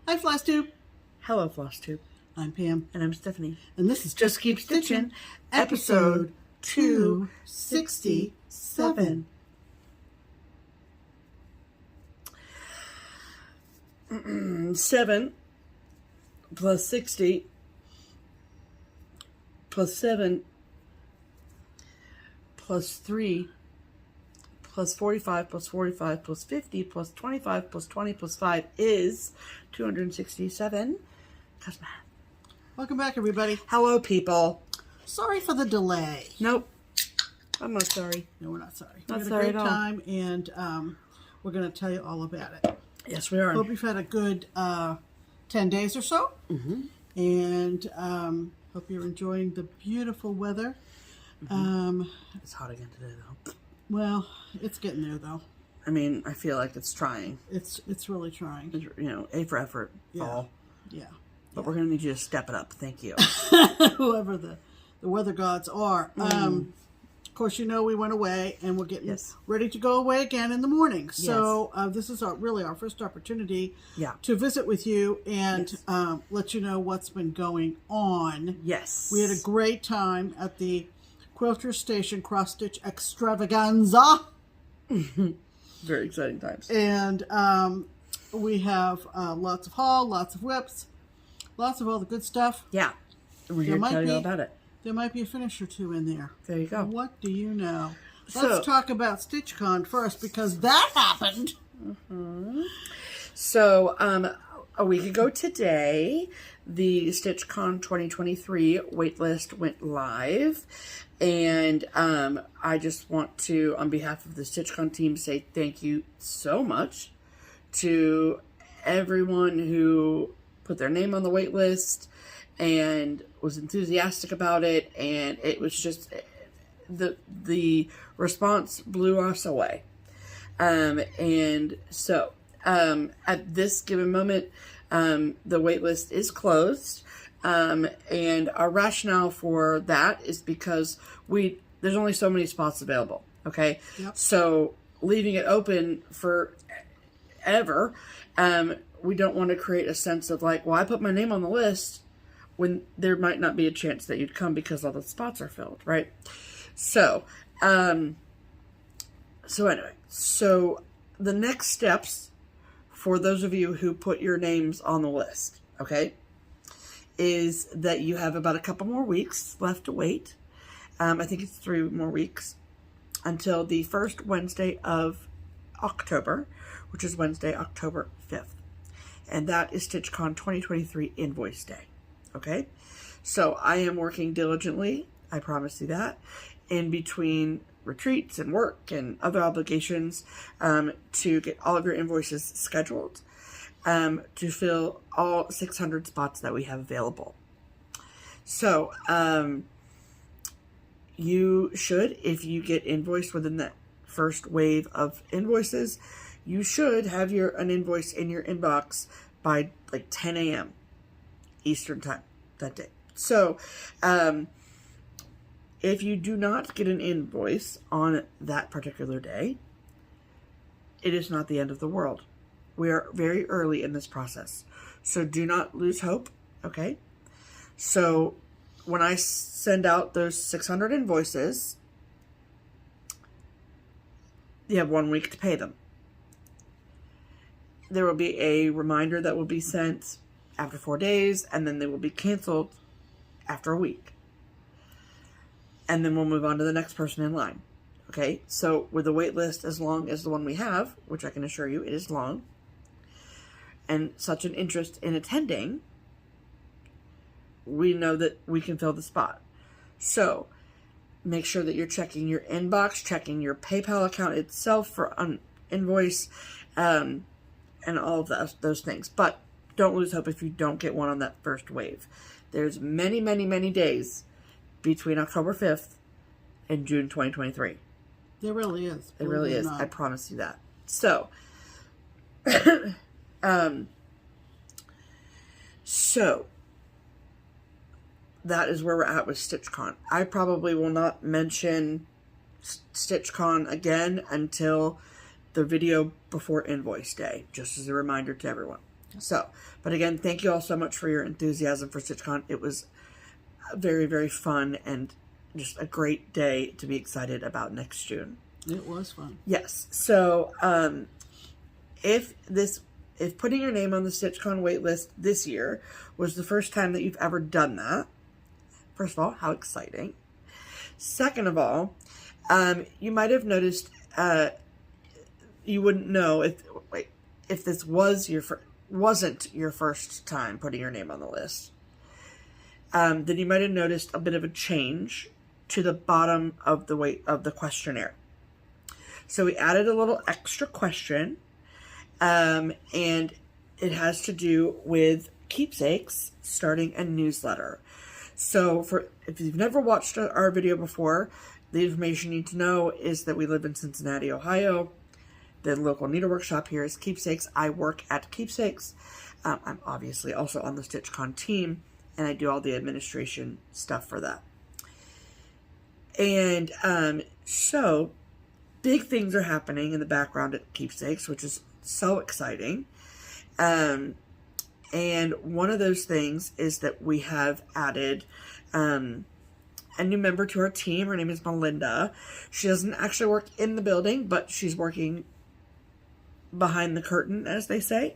Hi, FlossTube. Hello, FlossTube. I'm Pam. And I'm Stephanie. And this is Just Keep Stitching, episode 267. 7 plus 60 plus 7 plus 3 plus 45 plus 45 plus 50 plus 25 plus 20 plus 5 is 267. Cause math. Welcome back, everybody. Hello, people. Sorry for the delay. Nope. I'm not sorry. No, we're not sorry. Not we had sorry a great at all. time, and we're going to tell you all about it. Yes, we are. Hope you've had a good 10 days or so. Mm-hmm. And hope you're enjoying the beautiful weather. Mm-hmm. It's hot again today, though. Well, it's getting there, though. I mean, I feel like it's trying. It's really trying. It's, you know, A for effort, fall. Yeah. But we're going to need you to step it up. Thank you. Whoever the weather gods are. Of course, you know we went away, and we're getting ready to go away again in the morning. So this is really our first opportunity to visit with you and let you know what's been going on. Yes. We had a great time at the Quilter Station cross-stitch extravaganza. Very exciting times. And we have lots of haul, lots of whips, lots of all the good stuff. Yeah. We're here to tell you all about it. There might be a finish or two in there. There you go. What do you know? Let's talk about StitchCon first, because that happened. Mm-hmm. So, a week ago today, the StitchCon 2023 waitlist went live. And I just want to, on behalf of the StitchCon team, say thank you so much to everyone who put their name on the wait list and was enthusiastic about it, and it was just the response blew us away. And so at this given moment, the wait list is closed, and our rationale for that is because there's only so many spots available. Okay, so leaving it open forever, we don't want to create a sense of like, well, I put my name on the list when there might not be a chance that you'd come because all the spots are filled, right? So, anyway, so the next steps for those of you who put your names on the list, okay, is that you have about a couple more weeks left to wait. I think it's 3 more weeks until the first Wednesday of October, which is Wednesday, October 5th. And that is StitchCon 2023 Invoice Day. Okay, so I am working diligently, I promise you that, in between retreats and work and other obligations to get all of your invoices scheduled to fill all 600 spots that we have available. So you should, if you get invoiced within that first wave of invoices, you should have an invoice in your inbox by like 10 a.m. Eastern time that day. So, if you do not get an invoice on that particular day, it is not the end of the world. We are very early in this process. So do not lose hope, okay? So when I send out those 600 invoices, you have 1 week to pay them. There will be a reminder that will be sent after 4 days, and then they will be canceled after a week. And then we'll move on to the next person in line. Okay, so with the wait list as long as the one we have, which I can assure you it is long, and such an interest in attending, we know that we can fill the spot. So make sure that you're checking your inbox, checking your PayPal account itself for an invoice, and all of those things. But don't lose hope if you don't get one on that first wave. There's many, many, many days between October 5th and June 2023. There really is. It really is. I promise you that. So, so that is where we're at with StitchCon. I probably will not mention StitchCon again until the video before Invoice Day, just as a reminder to everyone. So, but again, thank you all so much for your enthusiasm for StitchCon. It was very, very fun and just a great day to be excited about next June. It was fun. Yes. So, if putting your name on the StitchCon waitlist this year was the first time that you've ever done that, first of all, how exciting. Second of all, you might have noticed, you wouldn't know if this wasn't your first time putting your name on the list. Then you might have noticed a bit of a change to the bottom of the questionnaire. So we added a little extra question, and it has to do with Keepsakes starting a newsletter. So if you've never watched our video before, the information you need to know is that we live in Cincinnati, Ohio. The local needlework shop here is Keepsakes. I work at Keepsakes. I'm obviously also on the StitchCon team, and I do all the administration stuff for that. And so big things are happening in the background at Keepsakes, which is so exciting. And one of those things is that we have added a new member to our team. Her name is Melinda. She doesn't actually work in the building, but she's working behind the curtain, as they say.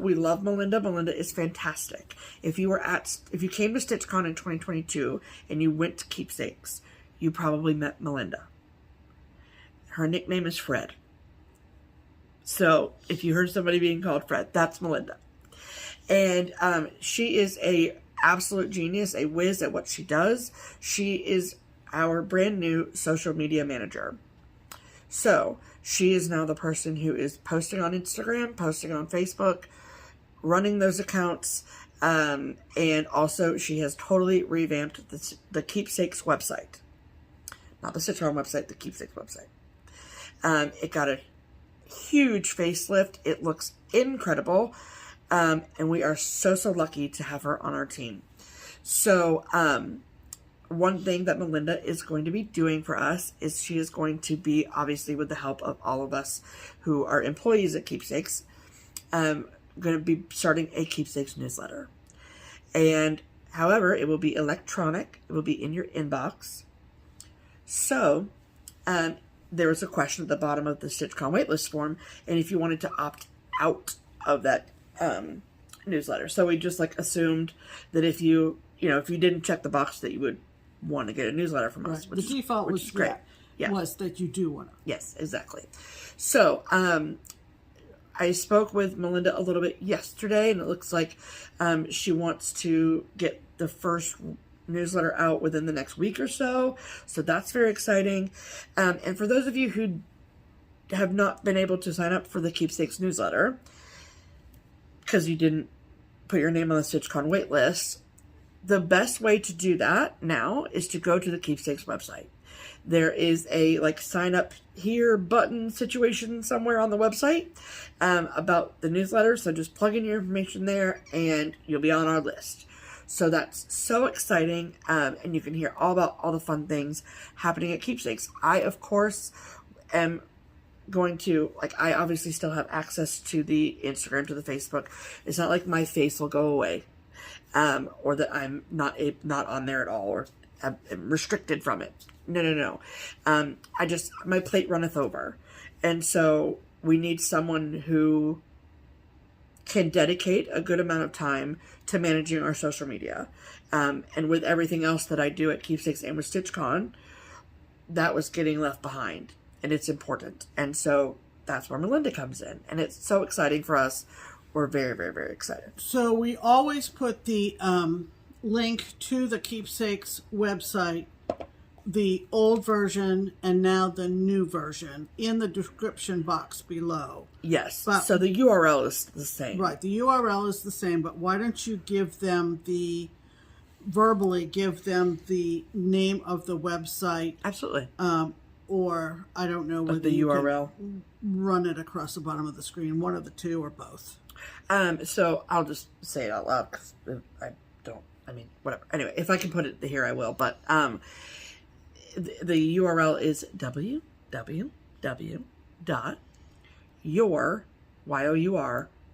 We love Melinda. Melinda is fantastic. If you came to StitchCon in 2022 and you went to Keepsakes, you probably met Melinda. Her nickname is Fred. So if you heard somebody being called Fred, that's Melinda. And she is a absolute genius, a whiz at what she does. She is our brand new social media manager. So she is now the person who is posting on Instagram, posting on Facebook, running those accounts. And also she has totally revamped the Keepsakes website. Not the StitchCon website, the Keepsakes website. It got a huge facelift. It looks incredible. And we are so lucky to have her on our team. So, one thing that Melinda is going to be doing for us is she is going to be, obviously with the help of all of us who are employees at Keepsakes, going to be starting a Keepsakes newsletter. And, however, it will be electronic. It will be in your inbox. So, there was a question at the bottom of the StitchCon waitlist form, and if you wanted to opt out of that newsletter. So we just assumed that if you didn't check the box that you would want to get a newsletter from us. Right. The default was great. Yeah. Was that you do want to. Yes, exactly. So I spoke with Melinda a little bit yesterday, and it looks like she wants to get the first newsletter out within the next week or so. So that's very exciting. And for those of you who have not been able to sign up for the Keepsakes newsletter because you didn't put your name on the StitchCon waitlist, the best way to do that now is to go to the Keepsakes website. There is a sign up here button situation somewhere on the website about the newsletter. So just plug in your information there and you'll be on our list. So that's so exciting. And you can hear all about all the fun things happening at Keepsakes. I, of course, am going to, I obviously still have access to the Instagram, to the Facebook. It's not like my face will go away, or that I'm not on there at all, or I'm restricted from it. No. My plate runneth over. And so we need someone who can dedicate a good amount of time to managing our social media. And with everything else that I do at Keepsakes and with StitchCon, that was getting left behind. And it's important. And so that's where Melinda comes in. And it's so exciting for us. We're very, very, very excited. So we always put the link to the Keepsakes website, the old version and now the new version, in the description box below. Yes. But, so the URL is the same. Right. The URL is the same. But why don't you verbally give them the name of the website? Absolutely. Or I don't know whether the URL run it across the bottom of the screen, one of the two or both. So I'll just say it out loud because whatever. Anyway, if I can put it here, I will. But the URL is www.your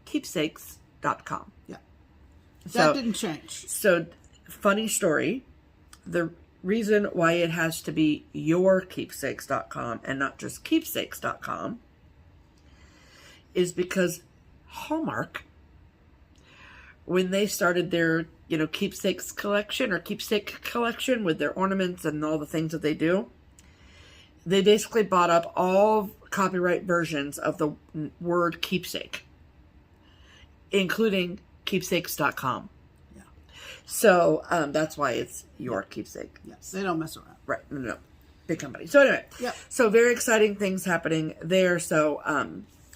keepsakes.com. Yeah. So, that didn't change. So, funny story. The reason why it has to be yourkeepsakes.com and not just keepsakes.com is because Hallmark, when they started their, keepsakes collection or keepsake collection with their ornaments and all the things that they do, they basically bought up all copyright versions of the word keepsake, including keepsakes.com. Yeah. So that's why it's your keepsake. Yes, they don't mess around. Right. No. Big company. So anyway, yep. So very exciting things happening there. So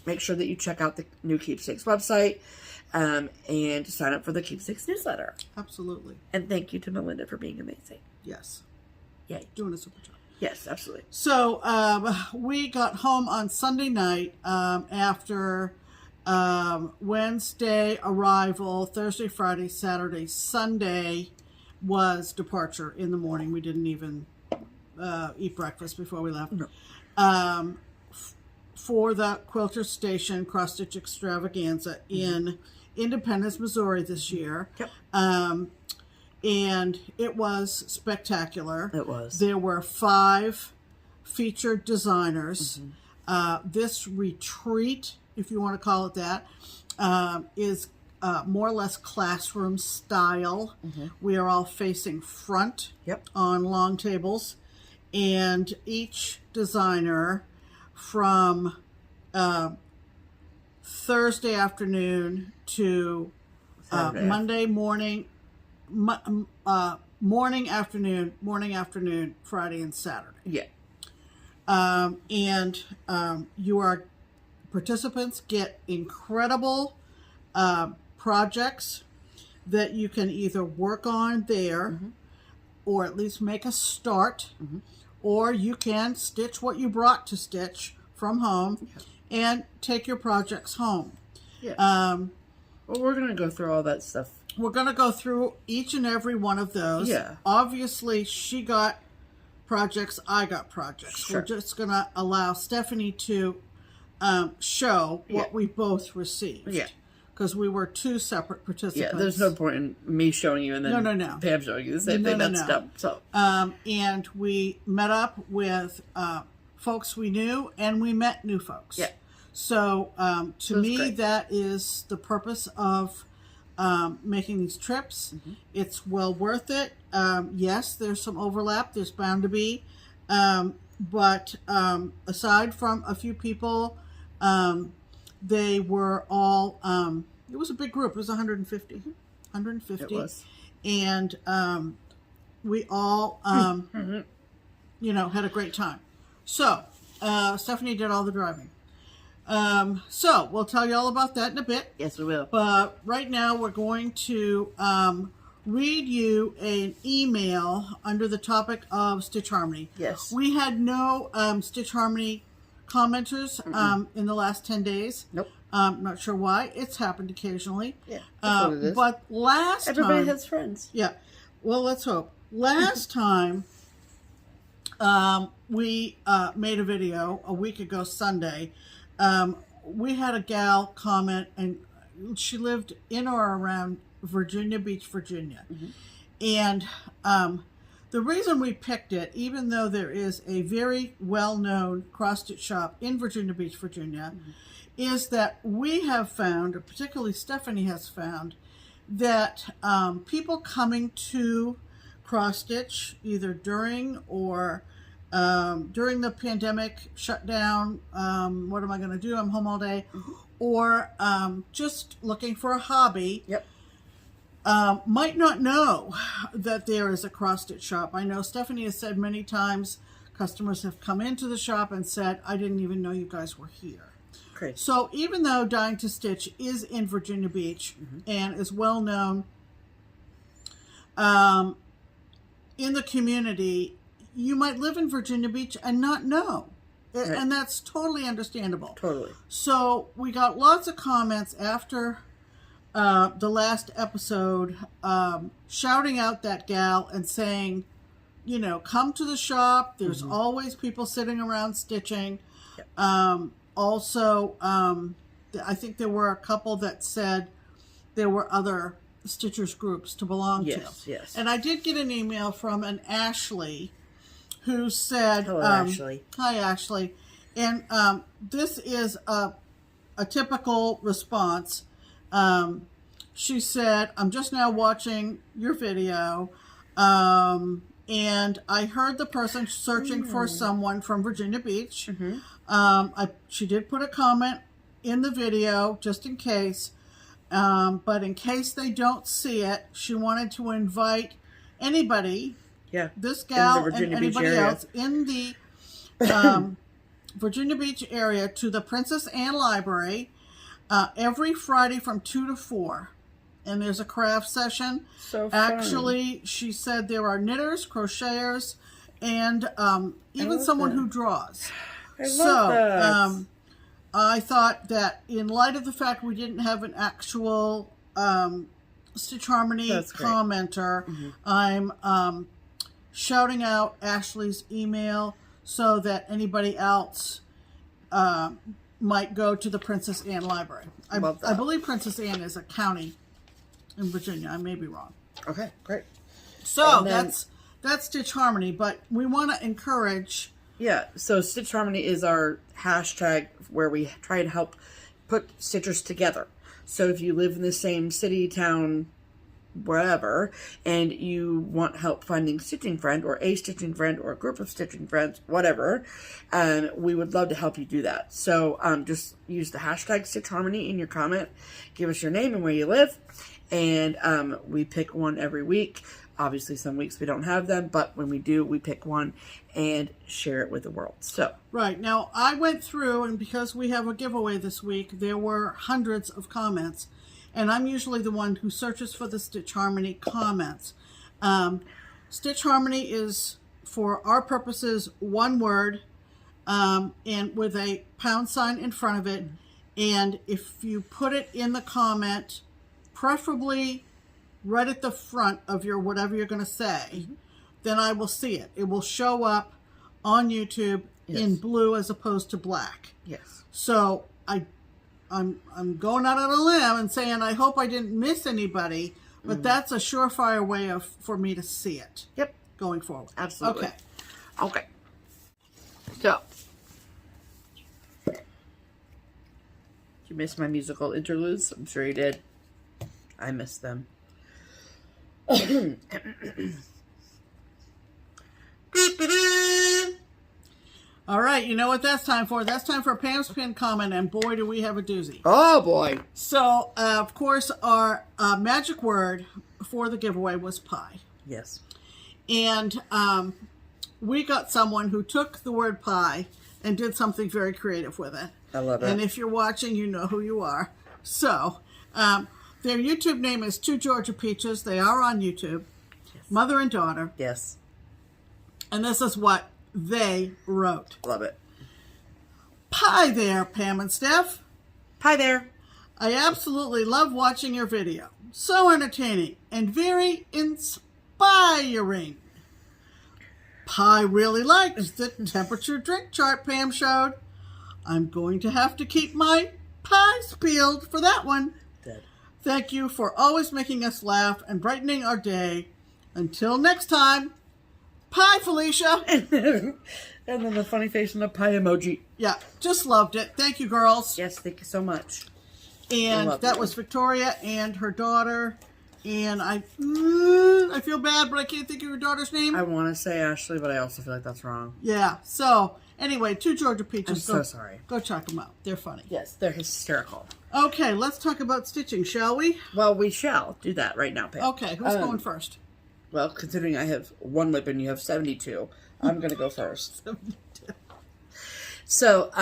make sure that you check out the new Keepsakes website and sign up for the Keepsakes newsletter. Absolutely. And thank you to Melinda for being amazing. Yes. Yay. Doing a super job. Yes, absolutely. So we got home on Sunday night after Wednesday arrival, Thursday, Friday, Saturday, Sunday was departure in the morning. We didn't even eat breakfast before we left. No. For the Quilter Station cross-stitch extravaganza in Independence, Missouri this year. Yep. And it was spectacular. It was. There were 5 featured designers. This retreat, if you want to call it that, is more or less classroom style. We are all facing front on long tables. And each designer from Thursday afternoon to Monday morning, morning, afternoon, Friday and Saturday. Yeah. And your participants get incredible projects that you can either work on there or at least make a start, or you can stitch what you brought to stitch from home and take your projects home. Yeah. Well, we're going to go through all that stuff. We're going to go through each and every one of those. Yeah. Obviously, she got projects, I got projects. Sure. We're just going to allow Stephanie to show what we both received. Yeah. Because we were 2 separate participants. Yeah, there's no point in me showing you and then No. Pam showing you the same thing. That's dumb. So. And we met up with folks we knew, and we met new folks. Yeah. So to me, great. that is the purpose of making these trips. It's well worth it. Yes, there's some overlap. There's bound to be. But aside from a few people, they were all, it was a big group. It was 150. It was. And we all, had a great time. So, Stephanie did all the driving. So, we'll tell you all about that in a bit. Yes, we will. But right now, we're going to read you an email under the topic of Stitch Harmony. Yes. We had no Stitch Harmony commenters in the last 10 days. Nope. Not sure why. It's happened occasionally. Yeah, that's what it is. But last Everybody time... has friends. Yeah. Well, let's hope. Last time, we made a video a week ago Sunday. We had a gal comment, and she lived in or around Virginia Beach, Virginia. And the reason we picked it, even though there is a very well-known cross-stitch shop in Virginia Beach, Virginia, is that we have found, or particularly Stephanie has found, that people coming to cross-stitch either during or during the pandemic shutdown, what am I going to do? I'm home all day. Or just looking for a hobby. Might not know that there is a cross-stitch shop. I know Stephanie has said many times customers have come into the shop and said, I didn't even know you guys were here. Great. So even though Dying to Stitch is in Virginia Beach and is well known in the community, you might live in Virginia Beach and not know. Right. And that's totally understandable. Totally. So we got lots of comments after the last episode shouting out that gal and saying, come to the shop. There's always people sitting around stitching. Also, I think there were a couple that said there were other Stitchers groups to belong to. Yes. And I did get an email from an Ashley who said, hello, Ashley. Hi, Ashley. And this is a typical response. She said, I'm just now watching your video, and I heard the person searching for someone from Virginia Beach. She did put a comment in the video just in case, but in case they don't see it, she wanted to invite anybody, this gal and anybody else in the Virginia Beach area to the Princess Anne Library every Friday from 2 to 4. And there's a craft session. So fun. Actually, she said there are knitters, crocheters, and even someone who draws. I love that. I thought that in light of the fact we didn't have an actual Stitch Harmony commenter, I'm shouting out Ashley's email so that anybody else might go to the Princess Anne Library. I believe Princess Anne is a county in Virginia. I may be wrong. Okay, great. So that's Stitch Harmony, but we want to encourage. Yeah, so Stitch Harmony is our hashtag where we try to help put stitchers together. So if you live in the same city, town, wherever, and you want help finding stitching friend or a stitching friend or a group of stitching friends, whatever, we would love to help you do that. So just use the hashtag Stitch Harmony in your comment. Give us your name and where you live, and we pick one every week. Obviously, some weeks we don't have them, but when we do, we pick one and share it with the world. So right now, I went through, and because we have a giveaway this week, there were hundreds of comments. And I'm usually the one who searches for the Stitch Harmony comments. Stitch Harmony is, for our purposes, one word, and with a pound sign in front of it. And if you put it in the comment, preferably right at the front of your whatever you're going to say, then I will see it. It will show up on YouTube in blue as opposed to black. Yes. So I'm going out on a limb and saying I hope I didn't miss anybody, but that's a surefire way for me to see it. Yep. Going forward. Absolutely. Okay. Okay. So, did you miss my musical interludes? I'm sure you did. I missed them. All right, you know what that's time for? That's time for Pam's Pin comment, and boy, do we have a doozy. Oh, boy. So, of course, our magic word for the giveaway was pie. Yes. And we got someone who took the word pie and did something very creative with it. I love it. And if you're watching, you know who you are. So, their YouTube name is Two Georgia Peaches. They are on YouTube. Yes. Mother and daughter. Yes. And this is what they wrote. Love it. Pie there, Pam and Steph. Hi there. I absolutely love watching your video. So entertaining and very inspiring. Pie really likes the temperature drink chart Pam showed. I'm going to have to keep my pies peeled for that one. Dead. Thank you for always making us laugh and brightening our day. Until next time, pie, Felicia. And then the funny face and the pie emoji. Yeah, just loved it. Thank you, girls. Yes, thank you so much. And that was Victoria and her daughter. And I feel bad, but I can't think of your daughter's name. I want to say Ashley, but I also feel like that's wrong. Yeah. So, anyway, Two Georgia Peaches. I'm so sorry. Go check them out. They're funny. Yes, they're hysterical. Okay, let's talk about stitching, shall we? Well, we shall do that right now, Pam. Okay, who's going first? Well, considering I have one lip and you have 72, I'm going to go first. 72. So,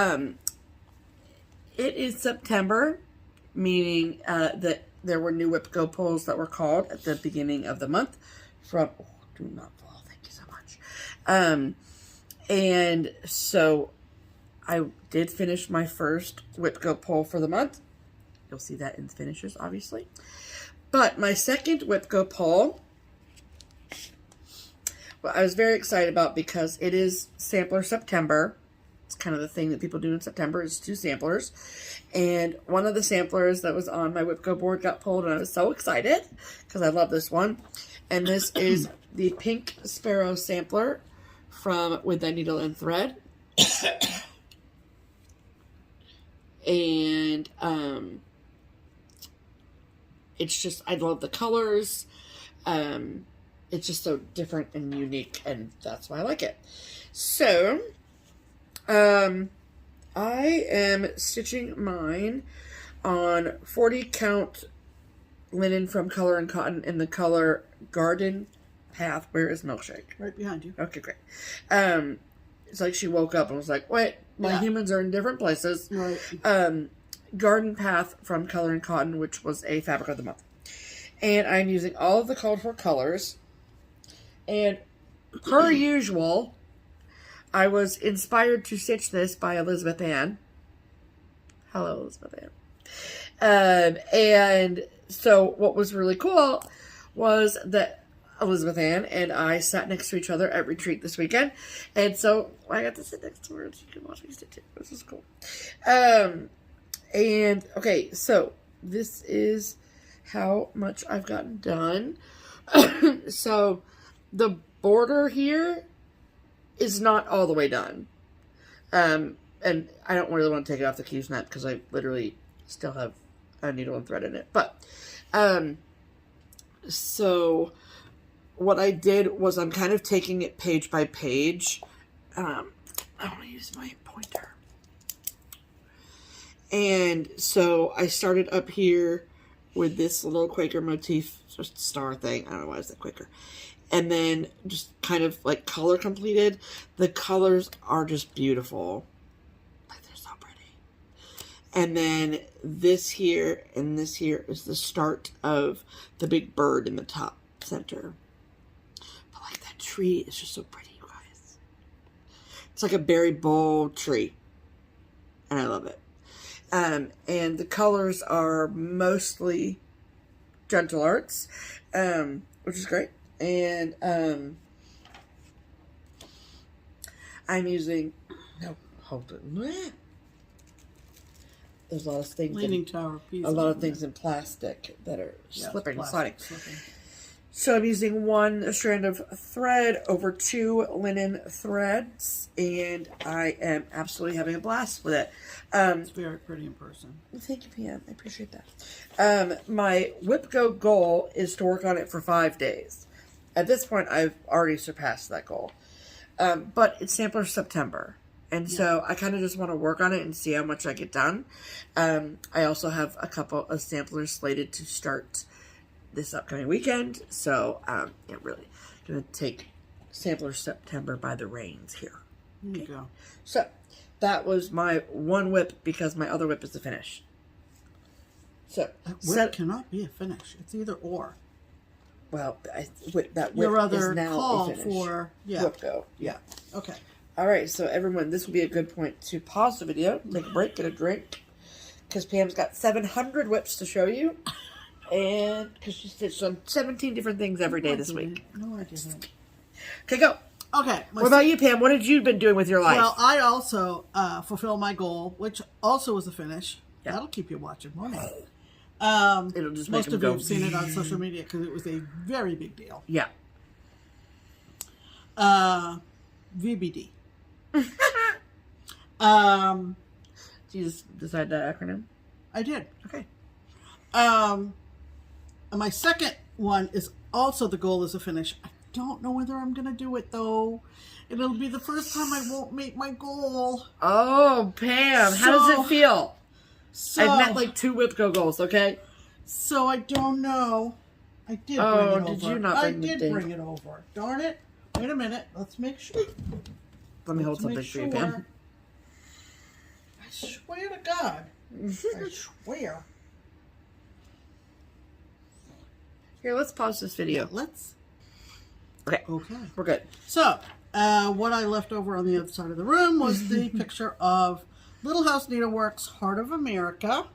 it is September, meaning that there were new Whip Go polls that were called at the beginning of the month from, do not fall, thank you so much. And so I did finish my first Whip Go poll for the month. You'll see that in the finishes, obviously. But my second Whip Go poll, well, I was very excited about because it is Sampler September. It's kind of the thing that people do in September is 2 samplers. And one of the samplers that was on my Whipco board got pulled, and I was so excited because I love this one. And this is the Pink Sparrow sampler from With Thy Needle and Thread. And it's just, I love the colors. It's just so different and unique, and that's why I like it. So, I am stitching mine on 40 count linen from Color and Cotton in the color Garden Path. Where is Milkshake? Right behind you. Okay, great. It's like she woke up and was like, wait, my humans are in different places. Right. Garden Path from Color and Cotton, which was a fabric of the month. And I'm using all of the called for colors. And per usual, I was inspired to stitch this by Elizabeth Ann. Hello, Elizabeth Ann. And so what was really cool was that Elizabeth Ann and I sat next to each other at retreat this weekend. And so I got to sit next to her and she could watch me stitch it. This is cool. And okay, so this is how much I've gotten done. So the border here is not all the way done. And I don't really want to take it off the Keepsakes net because I literally still have a needle and thread in it. But, so what I did was I'm kind of taking it page by page. I want to use my pointer. And so I started up here with this little Quaker motif, just star thing. I don't know why I said Quaker. And then just kind of like color completed. The colors are just beautiful. Like, they're so pretty. And then this here and this here is the start of the big bird in the top center. But like that tree is just so pretty, you guys. It's like a berry bowl tree. And I love it. And the colors are mostly Gentle Arts, which is great. And I'm using, no, hold it. There's a lot of things. Leaning Tower piece. A lot of things in plastic that are slipping and sliding. So I'm using 1 strand of thread over 2 linen threads, and I am absolutely having a blast with it. It's very pretty in person. Thank you, PM. I appreciate that. My Whipco goal is to work on it for 5 days. At this point, I've already surpassed that goal. But it's sampler September. And so I kind of just want to work on it and see how much I get done. I also have a couple of samplers slated to start this upcoming weekend. So, yeah, really going to take sampler September by the reins here. There you go. So, that was my one whip because my other whip is the finish. So, that whip cannot be a finish. It's either or. Well, that whip your other is now call a finish. For Whipco. Yeah. Okay. All right. So everyone, this would be a good point to pause the video, take a break, get a drink, because Pam's got 700 whips to show you, and because she stitched on 17 different things every day this week. No, I didn't. Okay, go. Okay. What about you, Pam? What have you been doing with your life? Well, I also fulfill my goal, which also was a finish. Yeah. That'll keep you watching, won't it? It'll just most make of them you have seen it on social media because it was a very big deal. Yeah. VBD. Did you just decide that acronym? I did. Okay. My second one is also the goal is a finish. I don't know whether I'm going to do it though. It'll be the first time I won't make my goal. Oh, Pam, how does it feel? So, I've met like 2 Whipco goals, okay? So I don't know. I did bring it over. Did you not bring I did bring it over. Darn it. Wait a minute. Let's make sure. Let me hold something for you, Pam. I swear to God. I swear. Here, let's pause this video. Let's. Okay. Okay. We're good. So, what I left over on the other side of the room was the picture of Little House Needleworks Heart of America.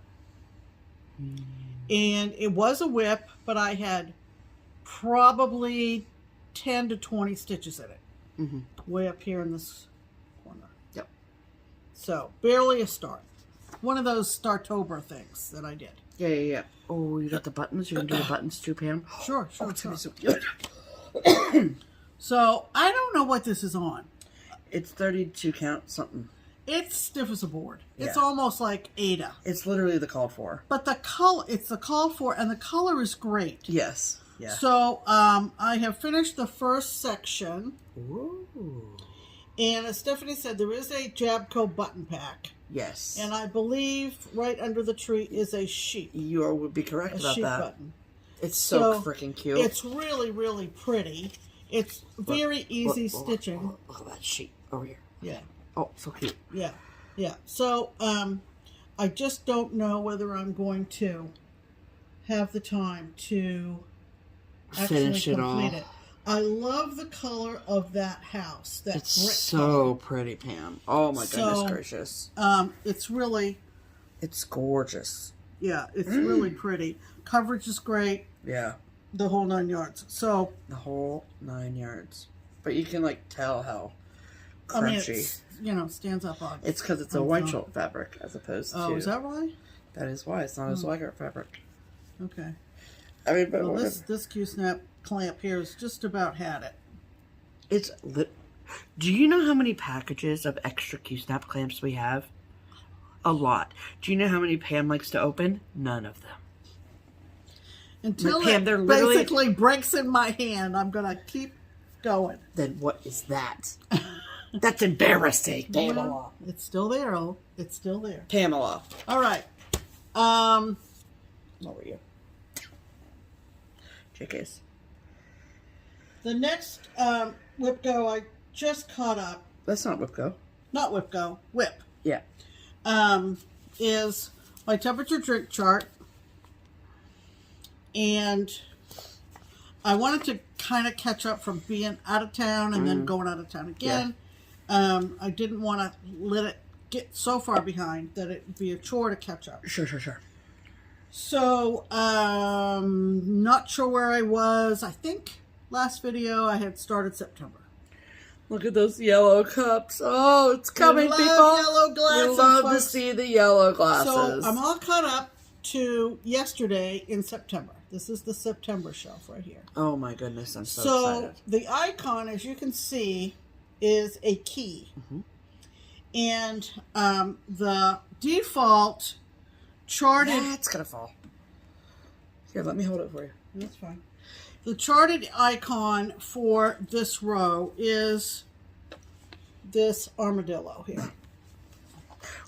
And it was a whip, but I had probably 10 to 20 stitches in it. Way up here in this corner. Yep. So, barely a start. One of those Startober things that I did. Yeah. Oh, you got the buttons? You can do the buttons too, Pam? Sure. Oh, it's going to be so cute. So, I don't know what this is on. It's 32 count something. It's stiff as a board. Yeah. It's almost like Ada. It's literally the called for. But the color, it's the called for, and the color is great. Yes. Yeah. So, I have finished the first section. Ooh. And as Stephanie said, there is a Jabco button pack. Yes. And I believe right under the tree is a sheep. You would be correct about sheep that. Button. It's so freaking cute. It's really, really pretty. It's very easy stitching. Look at that sheep over here. Yeah. Oh, so cute. Yeah. So, I just don't know whether I'm going to have the time to finish it complete all. it. I love the color of that house. That it's brick so color. pretty, Pam. Oh my goodness gracious. It's really... It's gorgeous. Yeah, it's really pretty. Coverage is great. Yeah. The whole 9 yards. So... The whole 9 yards. But you can, like, tell how crunchy. I mean, it's, you know, stands up on. It's because it's a white short fabric as opposed to... Oh, is that why? That is why. It's not a swagger fabric. Okay. I mean, but well, this Q-snap clamp here has just about had it. It's lit. Do you know how many packages of extra Q-snap clamps we have? A lot. Do you know how many Pam likes to open? None of them. Until Pam, it basically breaks in my hand, I'm going to keep going. Then what is that? That's embarrassing, Pamela. Well, it's still there, It's still there. Pamela. All right. What were you? JK's. The next Whip Go I just caught up. That's not Whip Go. Not Whip Go. Whip. Yeah. Is my temperature drink chart. And I wanted to kind of catch up from being out of town and then going out of town again. Yeah. I didn't want to let it get so far behind that it would be a chore to catch up. Sure. So, not sure where I was. I think last video I had started September. Look at those yellow cups. Oh, it's coming, people. Yellow glasses, we love folks. to see the yellow glasses. So, I'm all caught up to yesterday in September. This is the September shelf right here. Oh my goodness, I'm so excited. So, the icon, as you can see, is a key. And the default charted... Yeah, it's going to fall. Here, let me hold it for you. That's fine. The charted icon for this row is this armadillo here.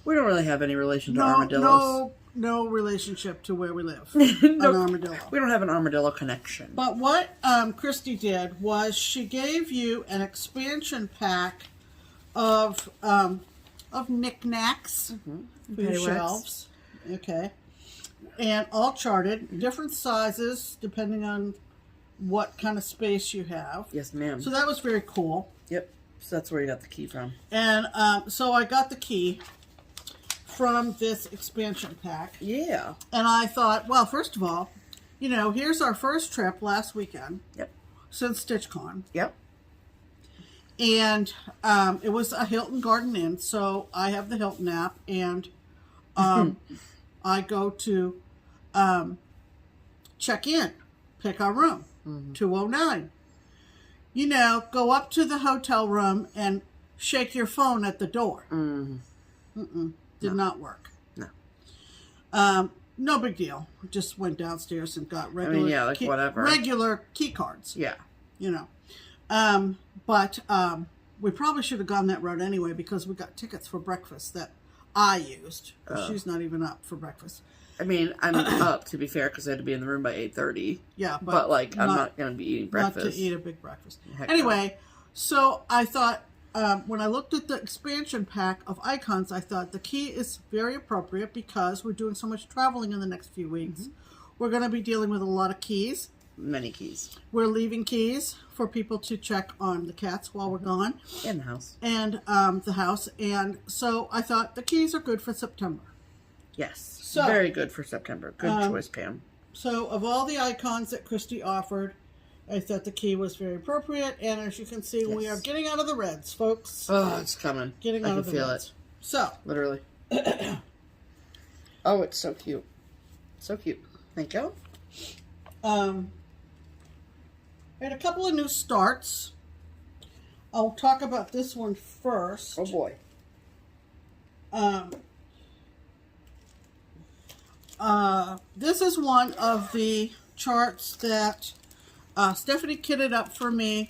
We don't really have any relation to armadillos. No relationship to where we live. An armadillo. We don't have an armadillo connection. But what Christy did was she gave you an expansion pack of knickknacks for your shelves. Okay. And all charted, different sizes depending on what kind of space you have. Yes, ma'am. So that was very cool. Yep. So that's where you got the key from. And so I got the key from this expansion pack. Yeah. And I thought, well, first of all, you know, here's our first trip last weekend. Yep. Since StitchCon. Yep. And it was a Hilton Garden Inn, so I have the Hilton app, and I go to check in, pick our room, 209. You know, go up to the hotel room and shake your phone at the door. Did not work. No. No big deal. Just went downstairs and got regular, whatever. Regular key cards. Yeah. You know. But we probably should have gone that route anyway because we got tickets for breakfast that I used. She's not even up for breakfast. I mean, I'm up, to be fair, because I had to be in the room by 8:30. Yeah, but like, I'm not going to be eating breakfast. Not to eat a big breakfast. Heck anyway, so I thought, when I looked at the expansion pack of icons, I thought the key is very appropriate because we're doing so much traveling in the next few weeks. We're going to be dealing with a lot of keys. Many keys. We're leaving keys for people to check on the cats while we're gone. And the house. And the house. And so I thought the keys are good for September. Yes. So, very good for September. Good choice, Pam. So of all the icons that Christy offered, I thought the key was very appropriate. And as you can see, we are getting out of the reds, folks. Oh, it's coming. Getting out of the reds. So. Literally. Oh, it's so cute. So cute. Thank you. I had a couple of new starts. I'll talk about this one first. Oh boy. This is one of the charts that Stephanie kitted up for me,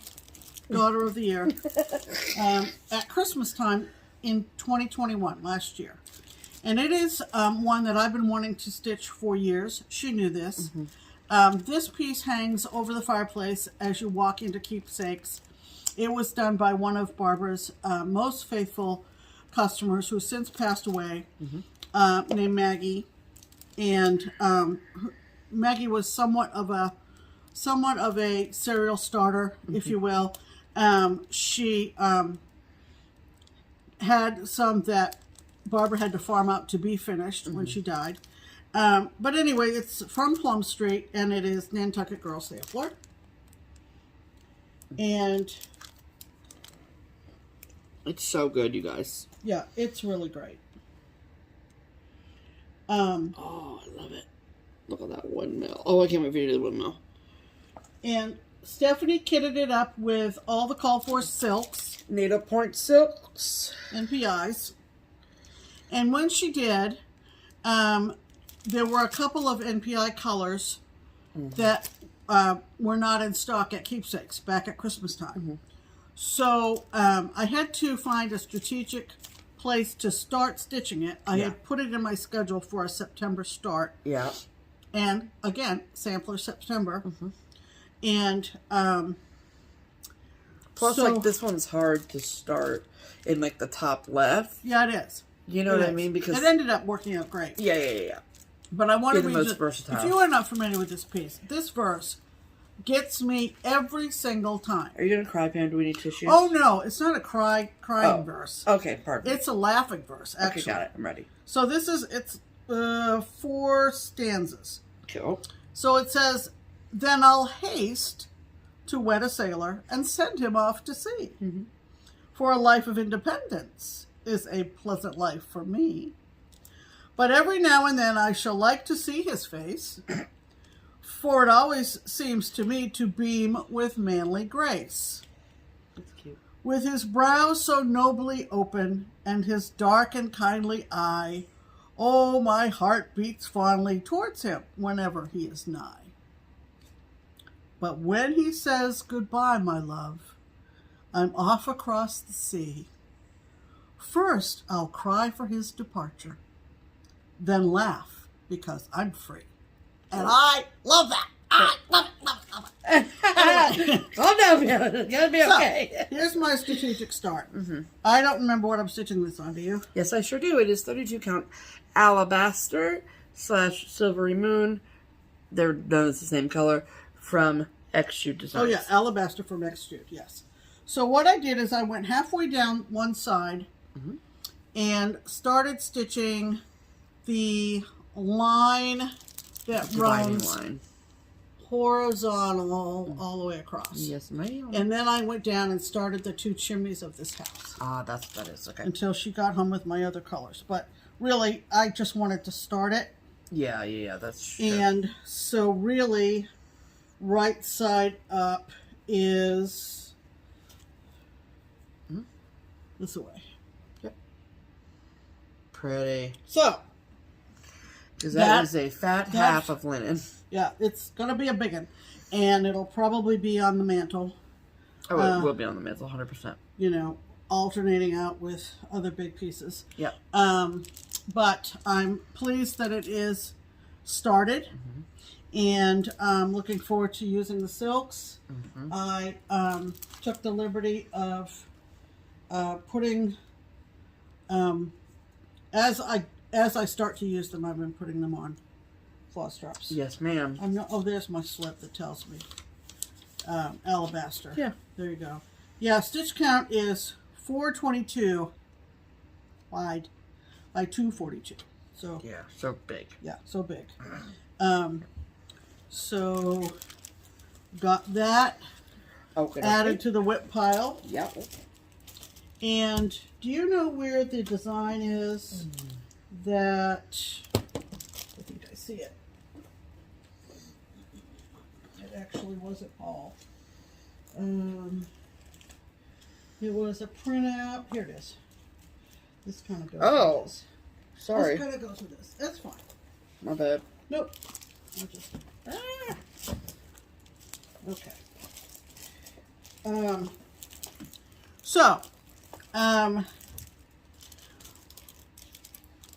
Daughter of the Year, at Christmas time in 2021, last year. And it is one that I've been wanting to stitch for years. She knew this. This piece hangs over the fireplace as you walk into Keepsakes. It was done by one of Barbara's most faithful customers who since passed away, named Maggie. And Maggie was somewhat of a serial starter, if you will. She had some that Barbara had to farm out to be finished when she died. But anyway, it's from Plum Street, and it is Nantucket Girl Sampler. And it's so good, you guys. Yeah, it's really great. Oh, I love it. Look at that windmill. Oh, I can't wait for you to do the windmill. And Stephanie kitted it up with all the called for silks. Needlepoint silks. NPIs. And when she did, there were a couple of NPI colors that were not in stock at Keepsakes back at Christmas time. So I had to find a strategic place to start stitching it. I had put it in my schedule for a September start. Yeah. And again, sampler September. And plus, so, like, this one's hard to start in, like, the top left. Yeah, it is. You know what I mean? Because it ended up working out great. Yeah. But I want to read most versatile. If you are not familiar with this piece, this verse gets me every single time. Are you gonna cry, Pam? Do we need tissue? Oh no, it's not a crying verse. Okay, pardon. It's a laughing verse, actually. Okay, got it. I'm ready. So it's 4 stanzas. Cool. So it says, "Then I'll haste to wed a sailor and send him off to sea. For a life of independence is a pleasant life for me. But every now and then I shall like to see his face, for it always seems to me to beam with manly grace. That's cute. With his brow so nobly open, and his dark and kindly eye, oh, my heart beats fondly towards him whenever he is nigh. But when he says, goodbye, my love, I'm off across the sea. First I'll cry for his departure, then laugh because I'm free." And I love that. I love it. Calm down, it's gonna be okay. So, here's my strategic start. I don't remember what I'm stitching this on, do you? Yes, I sure do. It is 32 count alabaster / silvery moon. They're known as the same color from XStitchery Designs. Oh yeah, alabaster from XStitchery, yes. So what I did is I went halfway down one side and started stitching the line that runs horizontal all the way across. Yes, ma'am. And then I went down and started the 2 chimneys of this house. Ah, that's what that is. Okay. Until she got home with my other colors. But really, I just wanted to start it. Yeah, that's true. And so really, right side up is this way. Yep. Pretty. So. Because that is a fat half of linen. Yeah, it's going to be a big one. And it'll probably be on the mantle. Oh, it will be on the mantle, 100%. You know, alternating out with other big pieces. Yep. But I'm pleased that it is started. And I'm looking forward to using the silks. I took the liberty of putting, as I start to use them, I've been putting them on floss drops. Yes, ma'am. There's my slip that tells me alabaster. Yeah. There you go. Yeah, stitch count is 422 wide by 242. So yeah, so big. Yeah, so big. So got that added to the whip pile. Yep. And do you know where the design is that, I think I see it. It actually wasn't all. It was a printout. Here it is. This kind of goes with this. Sorry. This kind of goes with this. That's fine. My bad. Nope. I'll just, okay.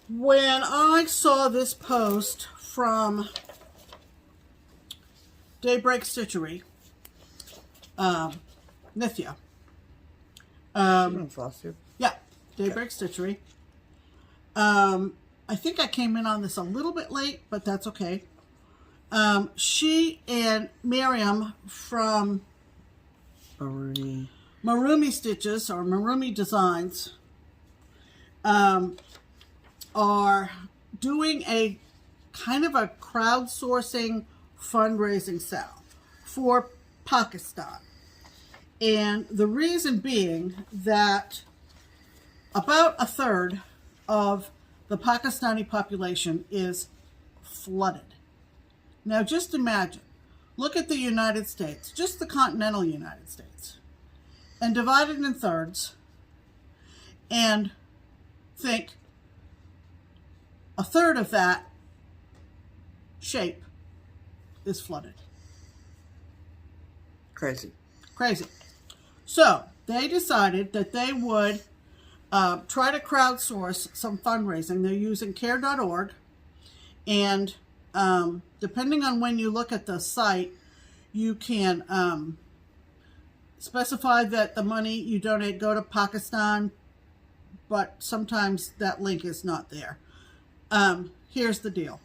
When I saw this post from Daybreak Stitchery, Nithya. FlossTube. Yeah, Daybreak Stitchery. I think I came in on this a little bit late, but that's okay. She and Miriam from Marumi Stitches or Marumi Designs are doing a kind of a crowdsourcing fundraising sale for Pakistan. And the reason being that about a third of the Pakistani population is flooded. Now just imagine, look at the United States, just the continental United States, and divide it in thirds and think a third of that shape is flooded. Crazy. Crazy. So they decided that they would try to crowdsource some fundraising. They're using care.org, and depending on when you look at the site, you can specify that the money you donate go to Pakistan, but sometimes that link is not there. Here's the deal.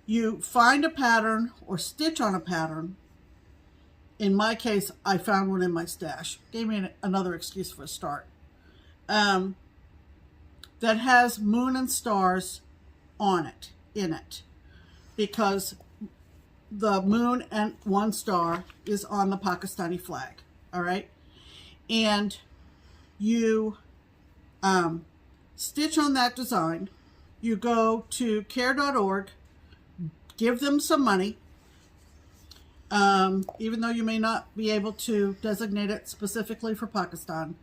You find a pattern or stitch on a pattern. In my case, I found one in my stash. Gave me another excuse for a start. That has moon and stars on it, in it. Because the moon and one star is on the Pakistani flag. All right? And you stitch on that design. You go to care.org, give them some money, even though you may not be able to designate it specifically for Pakistan,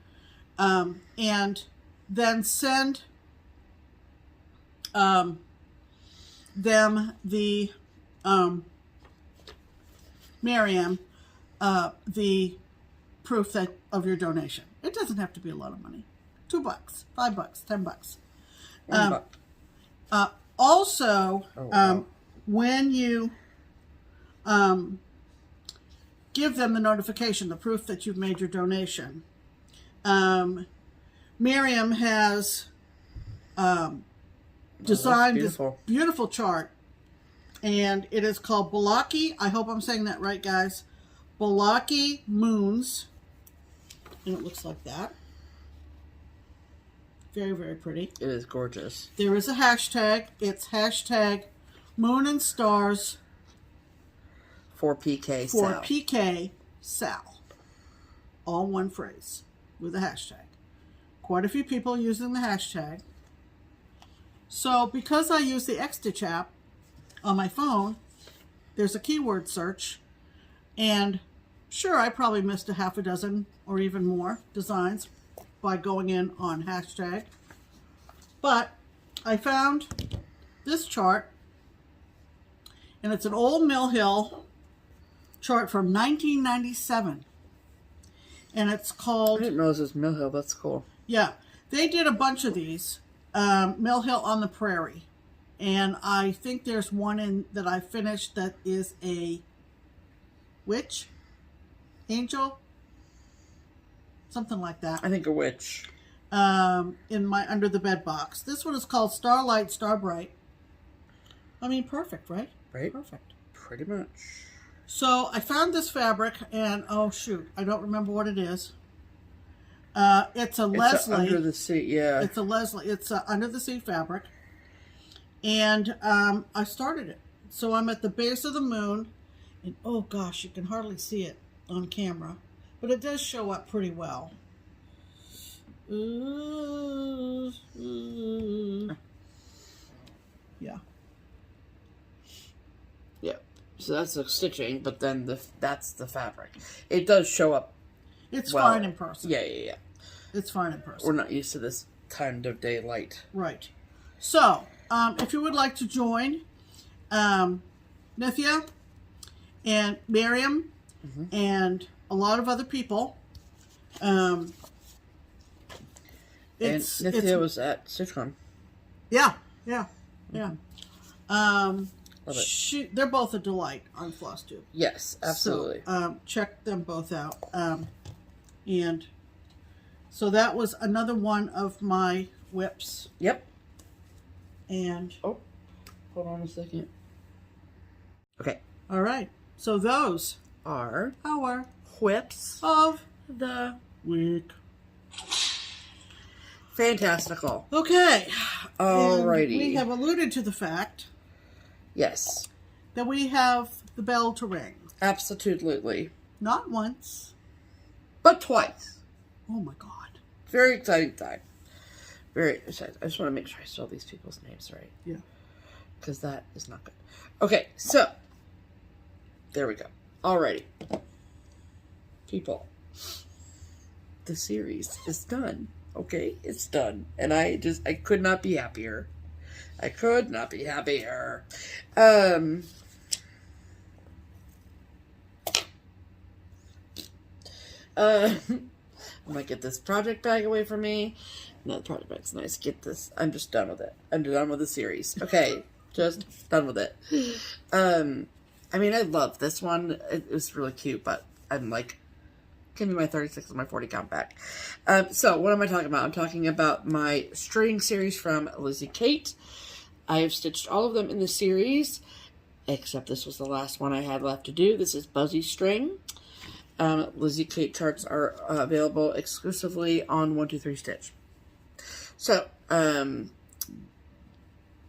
and then send them the Miriam the proof that of your donation. It doesn't have to be a lot of money. $2, $5, $10. Also, when you give them the notification, the proof that you've made your donation, Miriam has designed this beautiful chart, and it is called Balaki. I hope I'm saying that right, guys. Balaki Moons, and it looks like that. Very, very pretty. It is gorgeous. There is a hashtag. It's hashtag Moon and Stars for PK for Sal. PK Sal. All one phrase with a hashtag. Quite a few people using the hashtag. So because I use the XStitch app on my phone, there's a keyword search, and sure, I probably missed a half a dozen or even more designs by going in on hashtag. But I found this chart, and it's an old Mill Hill chart from 1997. And it's called... I didn't know this was Mill Hill. That's cool. Yeah. They did a bunch of these. Mill Hill on the Prairie. And I think there's one in that I finished that is a witch? Angel? Something like that. I think a witch. In my under the bed box. This one is called Starlight Starbright. I mean, perfect, right? Right. Perfect. Pretty much. So I found this fabric, and oh shoot, I don't remember what it is. It's a Leslie. Under the Sea, yeah. It's a Leslie. It's a Under the Sea fabric, and I started it. So I'm at the base of the moon, and oh gosh, you can hardly see it on camera, but it does show up pretty well. Yeah. Yeah. So that's the stitching, but then that's the fabric. It does show up. It's fine in person. Yeah. It's fine in person. We're not used to this time of day light. Right. So, if you would like to join Nithya and Miriam and a lot of other people, Nithya was at StitchCon. Yeah. Love it. They're both a delight on FlossTube. Yes, absolutely. So, check them both out. And so that was another one of my whips. Yep. And hold on a second. Okay. All right. So those are our whips of the week. Fantastical. Okay. Alrighty. And we have alluded to the fact. Yes. That we have the bell to ring. Absolutely. Not once. But twice. Oh my God. Very exciting time. Very exciting. I just want to make sure I spell these people's names right. Yeah. Because that is not good. Okay, so. There we go. Alrighty. People. The series is done. Okay, it's done. And I could not be happier. I could not be happier. I might get this project bag away from me. No, the project bag's nice. Get this. I'm just done with it. I'm done with the series. Okay, just done with it. I mean, I love this one. It was really cute, but I'm like, give me my 36 and my 40 count back. So what am I talking about? I'm talking about my string series from Lizzie Kate. I have stitched all of them in the series, except this was the last one I had left to do. This is Buzzy String. Lizzie Kate charts are available exclusively on 123 Stitch. So,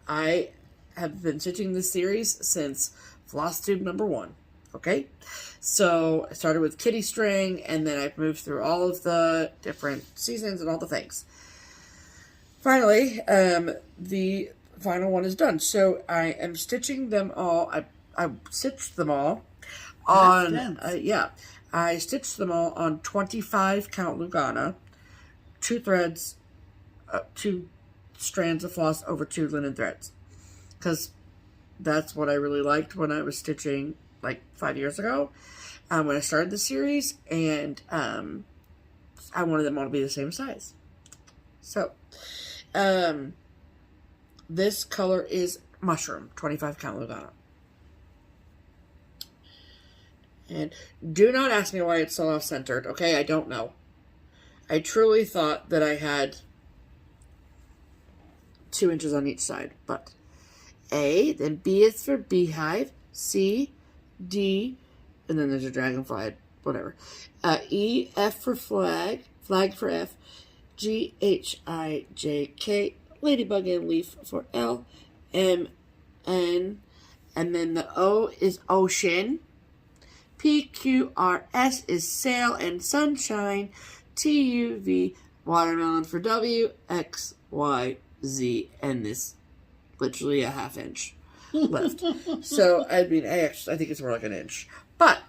I have been stitching this series since FlossTube #1. Okay, so I started with kitty string, and then I've moved through all of the different seasons and all the things. Finally, the final one is done. So I am stitching them all. I stitched them all on, I stitched them all on 25 count Lugana, 2 threads, 2 strands of floss over 2 linen threads. Because that's what I really liked when I was stitching like 5 years ago, when I started the series, and I wanted them all to be the same size. So, this color is Mushroom, 25 count Lugana. And do not ask me why it's so off-centered, okay? I don't know. I truly thought that I had 2 inches on each side, but A, then B is for beehive, C, D, and then there's a dragonfly, whatever. E, F for flag, flag for F, G, H, I, J, K, ladybug and leaf for L, M, N, and then the O is ocean. P, Q, R, S is sail and sunshine. T, U, V, watermelon for W, X, Y, Z, and this literally a ½ inch left. So, I mean, I think it's more like 1 inch. But,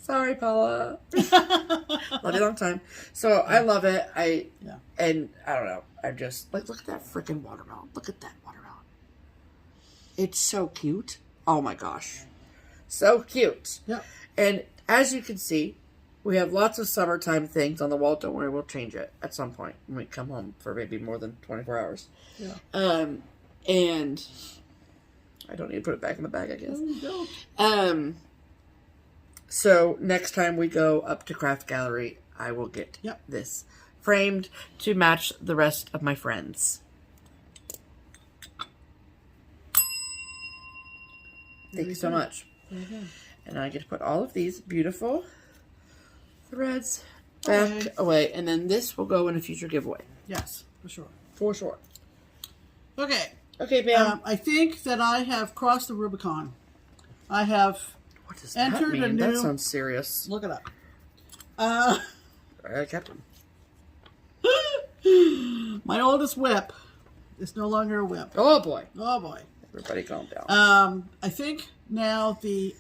sorry, Paula. Love you a long time. So, I love it. And I don't know. I just, like, look at that freaking watermelon. Look at that watermelon. It's so cute. Oh my gosh. So cute. Yeah. And as you can see, we have lots of summertime things on the wall. Don't worry, we'll change it at some point when we come home for maybe more than 24 hours. Yeah. And I don't need to put it back in the bag, I guess. No, you don't. So next time we go up to Craft Gallery, I will get this framed to match the rest of my friends. Thank you so much. And I get to put all of these beautiful threads back away. And then this will go in a future giveaway. Yes, for sure. For sure. Okay. Okay, Pam. I think that I have crossed the Rubicon. I have what does entered that mean? a new... That sounds serious. Look it up. I kept them. My oldest whip is no longer a whip. Oh boy. Oh boy. Everybody calm down. I think now the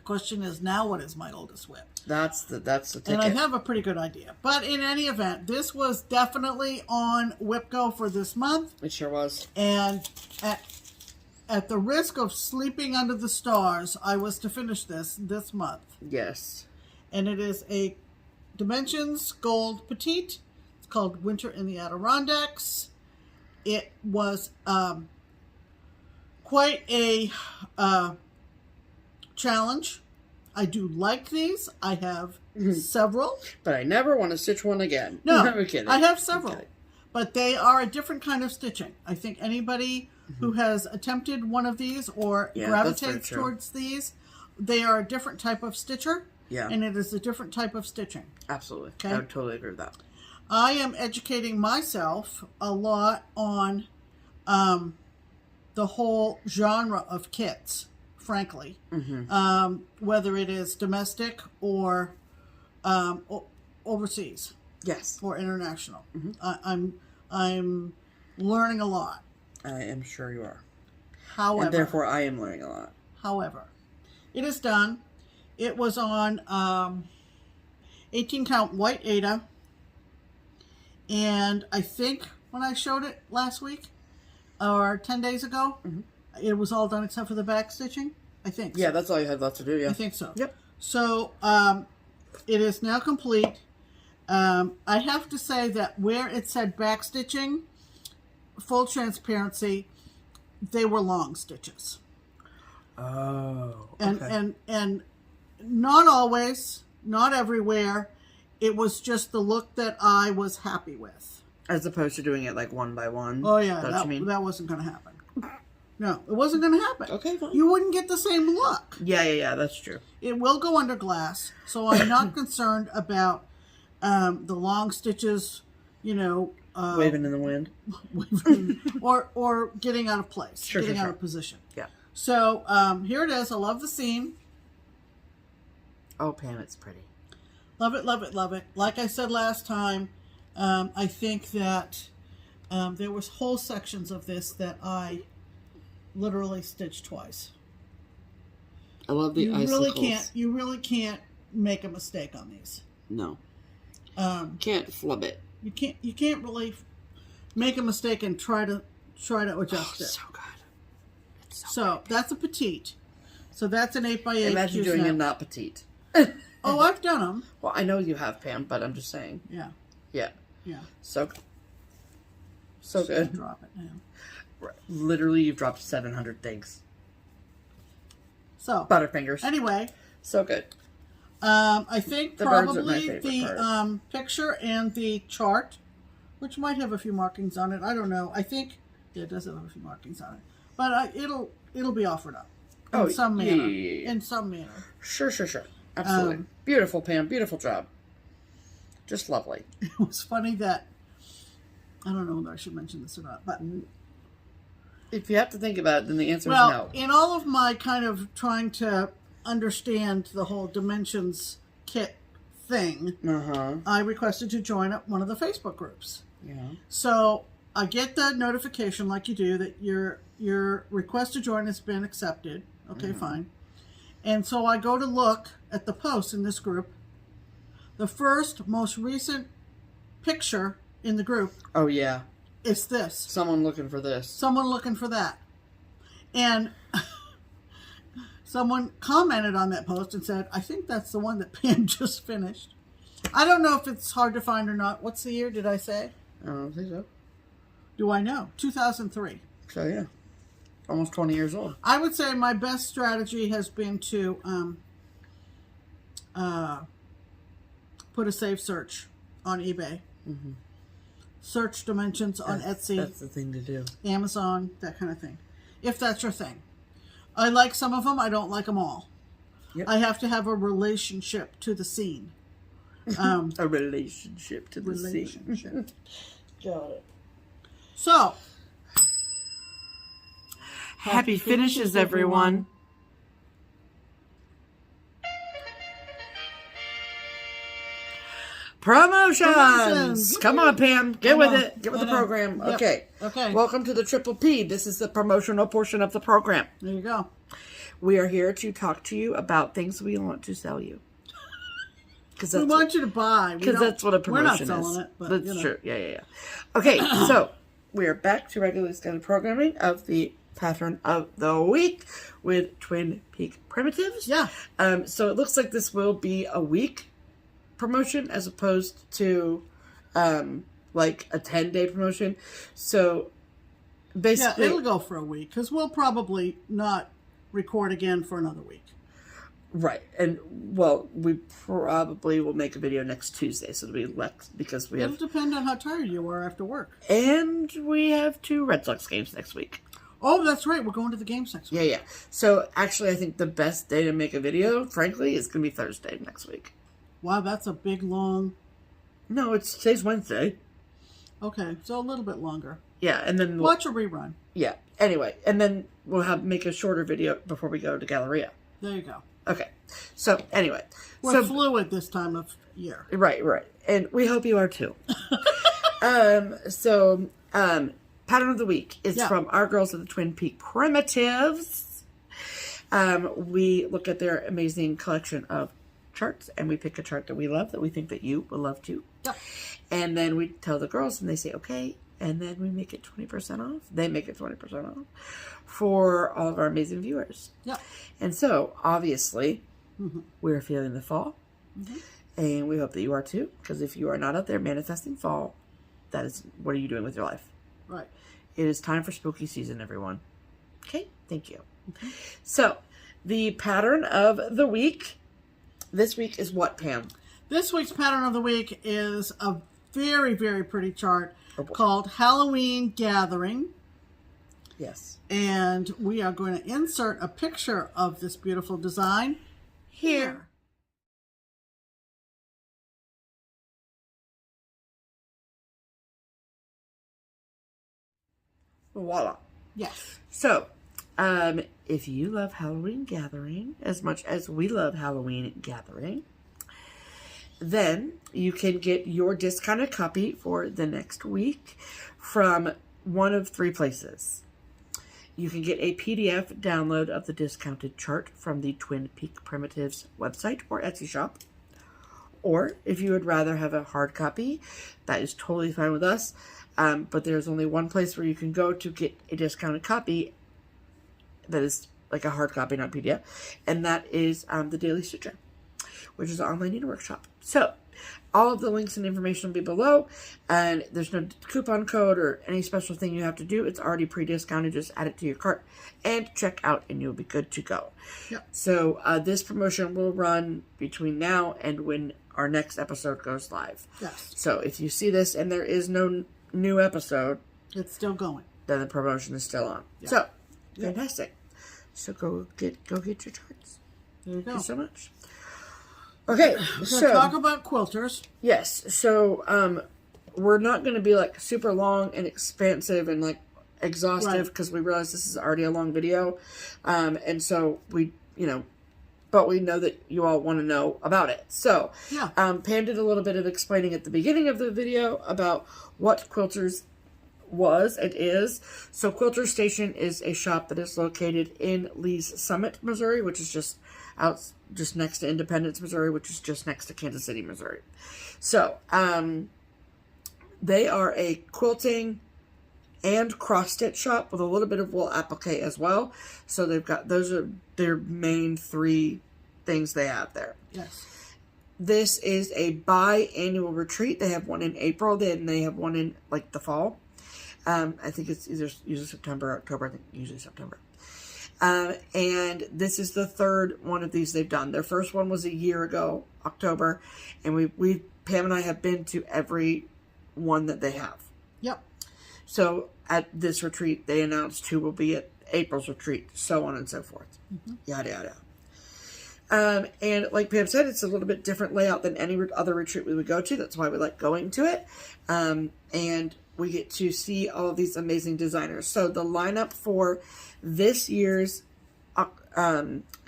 question is, now what is my oldest whip? That's the ticket. And I have a pretty good idea. But in any event, this was definitely on WhipGo for this month. It sure was. And at the risk of sleeping under the stars, I was to finish this month. Yes. And it is a Dimensions Gold Petite. It's called Winter in the Adirondacks. It was quite a challenge. I do like these. I have several. But I never want to stitch one again. No, I'm kidding. I have several. Okay. But they are a different kind of stitching. I think anybody who has attempted one of these or gravitates towards these, they are a different type of stitcher. Yeah. And it is a different type of stitching. Absolutely. Okay? I would totally agree with that. I am educating myself a lot on the whole genre of kits, frankly. Whether it is domestic or overseas. Yes. Or international. I'm learning a lot. I am sure you are. However, and therefore I am learning a lot. However, it is done. It was on 18 count white Aida. And I think when I showed it last week or 10 days ago, it was all done except for the back stitching. I think so. Yeah, that's all you had left to do, yeah. I think so. Yep. So it is now complete. I have to say that where it said back stitching, full transparency, they were long stitches. Oh, okay. And not always, not everywhere. It was just the look that I was happy with. As opposed to doing it like one by one. Oh yeah, that wasn't going to happen. No, it wasn't going to happen. Okay, fine. You wouldn't get the same look. Yeah, that's true. It will go under glass, so I'm not concerned about the long stitches, waving in the wind. or getting out of place, getting out of position. Yeah. So here it is. I love the seam. Oh, Pam, it's pretty. Love it, love it, love it. Like I said last time, I think that there was whole sections of this that I literally stitched twice. I love the icicles. You really can't make a mistake on these. No. Can't flub it. You can't really make a mistake and try to adjust it. So good. So that's a petite. So that's an 8x8. Imagine doing a not petite. Oh, I've done them. Well, I know you have, Pam, but I'm just saying. Yeah. Yeah. Yeah. So good. Drop it now. Literally, you've dropped 700 things. So Butterfingers. Anyway. So good. I think the probably the picture and the chart, which might have a few markings on it. I don't know. I think it does have a few markings on it, but it'll be offered up in some manner. Yeah. In some manner. Sure. Absolutely. Beautiful, Pam. Beautiful job. Just lovely. It was funny that I don't know whether I should mention this or not, but if you have to think about it, then the answer is no. In all of my kind of trying to understand the whole Dimensions kit thing, I requested to join up one of the Facebook groups. Yeah. So I get the notification, like you do, that your request to join has been accepted. Okay, fine. And so I go to look at the posts in this group. The first, most recent picture in the group. Oh yeah. Is this. Someone looking for this. Someone looking for that. And someone commented on that post and said, I think that's the one that Pam just finished. I don't know if it's hard to find or not. What's the year, did I say? I don't think so. Do I know? 2003. So, yeah. Almost 20 years old. I would say my best strategy has been to put a save search on eBay. Search Dimensions on Etsy. That's the thing to do. Amazon, that kind of thing. If that's your thing. I like some of them. I don't like them all. Yep. I have to have a relationship to the scene. A relationship to the scene. Got it. So. Happy finishes, everyone. Promotions. Come on, Pam. Get with it. Get with the program. Yep. Okay. Okay. Welcome to the Triple P. This is the promotional portion of the program. There you go. We are here to talk to you about things we want to sell you. We want you to buy. Because that's what a promotion is. We're not selling it. But, that's true. Yeah. Okay, so we are back to regularly scheduled programming of the pattern of the week with Twin Peak Primitives. Yeah. So it looks like this will be a week promotion as opposed to like a 10-day promotion. So basically... Yeah, it'll go for a week because we'll probably not record again for another week. Right. And, well, we probably will make a video next Tuesday, so it'll be less because we have... It'll depend on how tired you are after work. And we have 2 Red Sox games next week. Oh, that's right. We're going to the games next week. Yeah. So, actually, I think the best day to make a video, frankly, is going to be Thursday next week. Wow, that's a big, long... No, today's Wednesday. Okay, so a little bit longer. Yeah, and then... Watch a rerun. Yeah. Anyway, and then we'll make a shorter video before we go to Galleria. There you go. Okay. So, anyway. We're fluid this time of year. Right. And we hope you are too. Pattern of the week is from our girls at the Twin Peak Primitives. We look at their amazing collection of charts, and we pick a chart that we love, that we think that you will love too. Yep. And then we tell the girls, and they say, okay. And then we make it 20% off. They make it 20% off for all of our amazing viewers. Yep. And so, obviously, we're feeling the fall. And we hope that you are too. Because if you are not out there manifesting fall, that is, what are you doing with your life? Right. It is time for spooky season, everyone. Okay? Thank you. So, the pattern of the week. This week is what, Pam? This week's pattern of the week is a very, very pretty chart called Halloween Gathering. Yes. And we are going to insert a picture of this beautiful design here. Voila. Yes. So, if you love Halloween Gathering as much as we love Halloween Gathering, then you can get your discounted copy for the next week from one of 3 places. You can get a PDF download of the discounted chart from the Twin Peak Primitives website or Etsy shop. Or if you would rather have a hard copy, that is totally fine with us. But there's only one place where you can go to get a discounted copy that is like a hard copy, not PDF. And that is the Daily Stitcher, which is an online needle workshop. So, all of the links and information will be below, and there's no coupon code or any special thing you have to do. It's already pre-discounted. Just add it to your cart and check out, and you'll be good to go. Yep. So, this promotion will run between now and when our next episode goes live. Yes. So, if you see this and there is no new episode, it's still going. Then the promotion is still on. Yep. So, fantastic. So, go get your charts. There you go. Thank you so much. Okay, so talk about quilters. Yes, so we're not going to be like super long and expansive and like exhaustive because we realize this is already a long video, and so we, but we know that you all want to know about it. So, Pam did a little bit of explaining at the beginning of the video about what Quilters was and is. So, Quilter Station is a shop that is located in Lee's Summit, Missouri, which is just next to Independence, Missouri, which is just next to Kansas City, Missouri. So, they are a quilting and cross-stitch shop with a little bit of wool applique as well. So those are their main 3 things they have there. Yes. This is a biannual retreat. They have one in April, then they have one in like the fall. I think it's usually September, October. I think usually September. And this is the 3rd one of these they've done. Their first one was a year ago, October, and Pam and I have been to every one that they have. Yep. So at this retreat, they announced who will be at April's retreat, so on and so forth. Yada yada. And like Pam said, it's a little bit different layout than any other retreat we would go to. That's why we like going to it. And we get to see all of these amazing designers. So the lineup for this year's,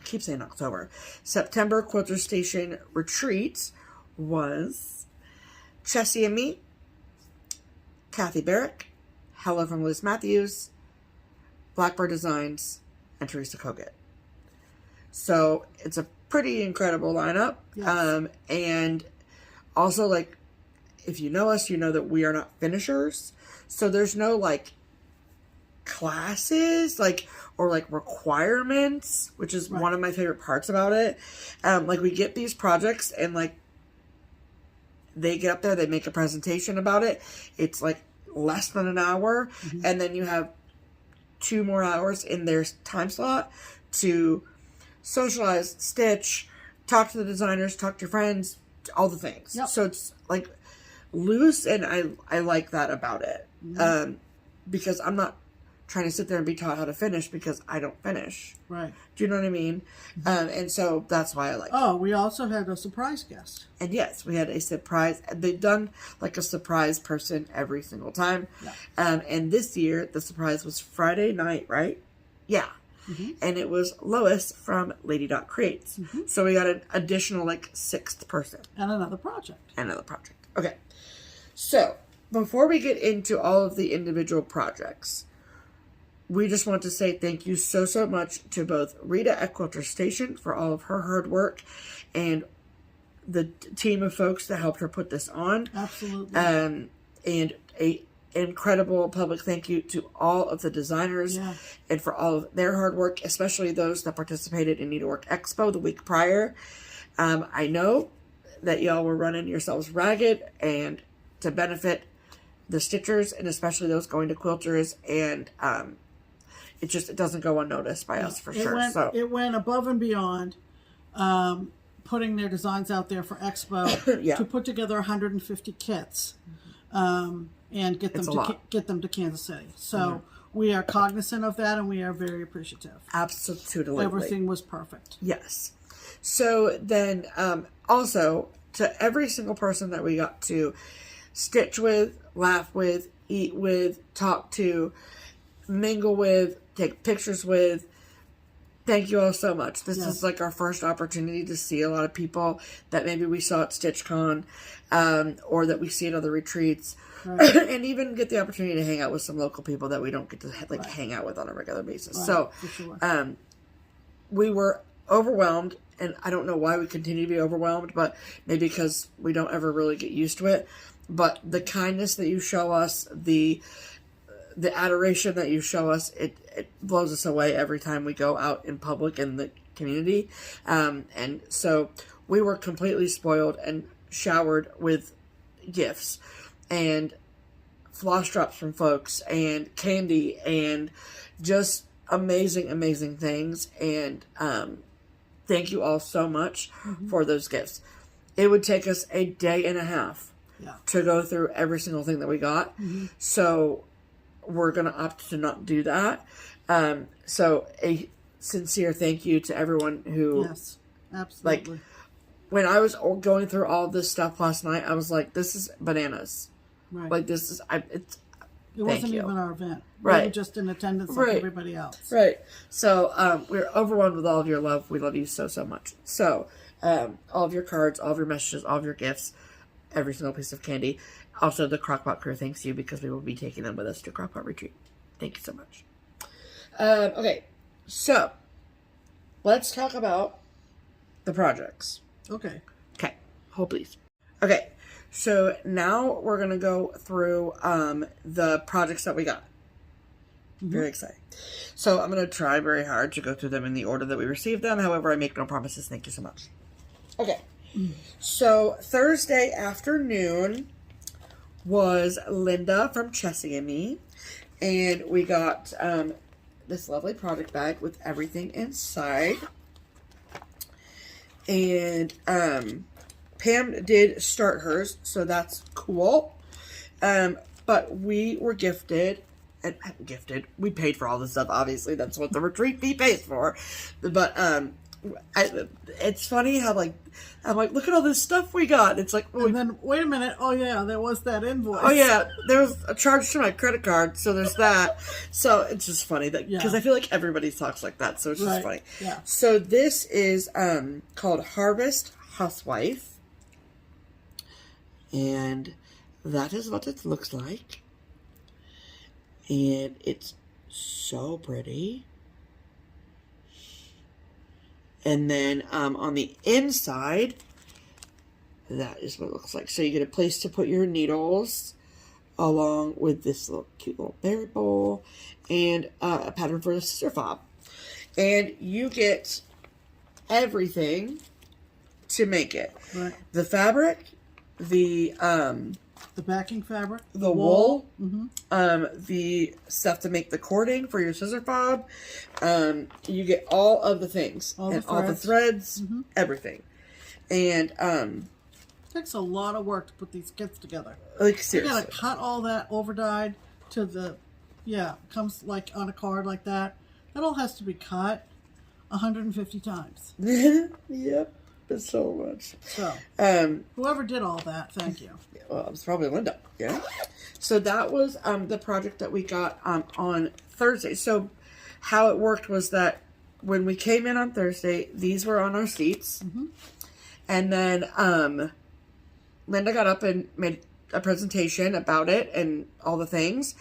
keep saying October, September Quilter Station retreat was Chessie and Me, Kathy Barrick, Hello from Liz Matthews, Blackbird Designs, and Teresa Kogut. So it's a pretty incredible lineup. Yes. And also, like, if you know us, you know that we are not finishers. So there's no, like, classes, like, or, like, requirements, which is one of my favorite parts about it. Like, we get these projects, and, like, they get up there, they make a presentation about it. It's, like, less than an hour, and then you have 2 more hours in their time slot to socialize, stitch, talk to the designers, talk to your friends, all the things. Yep. So it's, like, loose, and I like that about it. Because I'm not trying to sit there and be taught how to finish, because I don't finish. Right. Do you know what I mean? And so that's why I like it. Oh, we also had a surprise guest. And yes, we had a surprise. They've done like a surprise person every single time. Yeah. And this year, the surprise was Friday night, right? Yeah. And it was Lois from Lady Dot Creates. So we got an additional, like, 6th person. And another project. Okay. So, before we get into all of the individual projects, we just want to say thank you so, so much to both Rita at Quilter Station for all of her hard work, and the team of folks that helped her put this on. Absolutely. And a incredible public thank you to all of the designers and for all of their hard work, especially those that participated in Needlework Expo the week prior. I know that y'all were running yourselves ragged, and to benefit the stitchers, and especially those going to quilters, and it doesn't go unnoticed by us, for sure. It went above and beyond, putting their designs out there for Expo to put together 150 kits, and get them to Kansas City. So we are cognizant of that, and we are very appreciative. Absolutely, everything was perfect. Yes. So then, also to every single person that we got to stitch with, laugh with, eat with, talk to, mingle with, take pictures with, thank you all so much. This is like our first opportunity to see a lot of people that maybe we saw at StitchCon, or that we see at other retreats, and even get the opportunity to hang out with some local people that we don't get to hang out with on a regular basis. So we were overwhelmed, and I don't know why we continue to be overwhelmed, but maybe because we don't ever really get used to it. But the kindness that you show us, the adoration that you show us, it blows us away every time we go out in public in the community. And so we were completely spoiled and showered with gifts and floss drops from folks and candy and just amazing, amazing things. And thank you all so much for those gifts. It would take us a day and a half to go through every single thing that we got. So we're going to opt to not do that. So a sincere thank you to everyone who... Yes, absolutely. Like, when I was going through all this stuff last night, I was like, this is bananas. Right. Like, this is... It wasn't even our event. Right. We were just in attendance like everybody else. Right. So we're overwhelmed with all of your love. We love you so, so much. So all of your cards, all of your messages, all of your gifts, every single piece of candy. Also, the Crockpot crew thanks you, because we will be taking them with us to Crockpot Retreat. Thank you so much. Okay, so let's talk about the projects. Okay. Hold please. Okay, so now we're going to go through the projects that we got. Very exciting. So I'm going to try very hard to go through them in the order that we received them. However, I make no promises. Thank you so much. Okay. So Thursday afternoon was Linda from Chessie and Me, and we got this lovely project bag with everything inside. And Pam did start hers, so that's cool. But we were gifted, we paid for all this stuff, obviously. That's what the retreat fee pays for. But it's funny how, like, I'm like, look at all this stuff we got. It's like, and then, wait a minute. Oh, yeah, there was that invoice. Oh, yeah, there was a charge to my credit card, so there's that. So it's just funny that, because I feel like everybody talks like that, so it's just funny. Yeah. So this is called Harvest Housewife. And that is what it looks like. And it's so pretty. And then on the inside, that is what it looks like. So you get a place to put your needles along with this little cute little berry bowl and a pattern for the scissor fob. And you get everything to make it. Right. The fabric, the backing fabric, the wool, the stuff to make the cording for your scissor fob. You get all of the things, all the threads, everything. And it takes a lot of work to put these kits together. Like seriously, you gotta cut all that over dyed to the comes like on a card like that. That all has to be cut 150 times. Yep. It's so much. So, whoever did all that, thank you. Well, it was probably Linda. Yeah. So that was the project that we got on Thursday. So how it worked was that when we came in on Thursday, these were on our seats, and then Linda got up and made a presentation about it and all the things,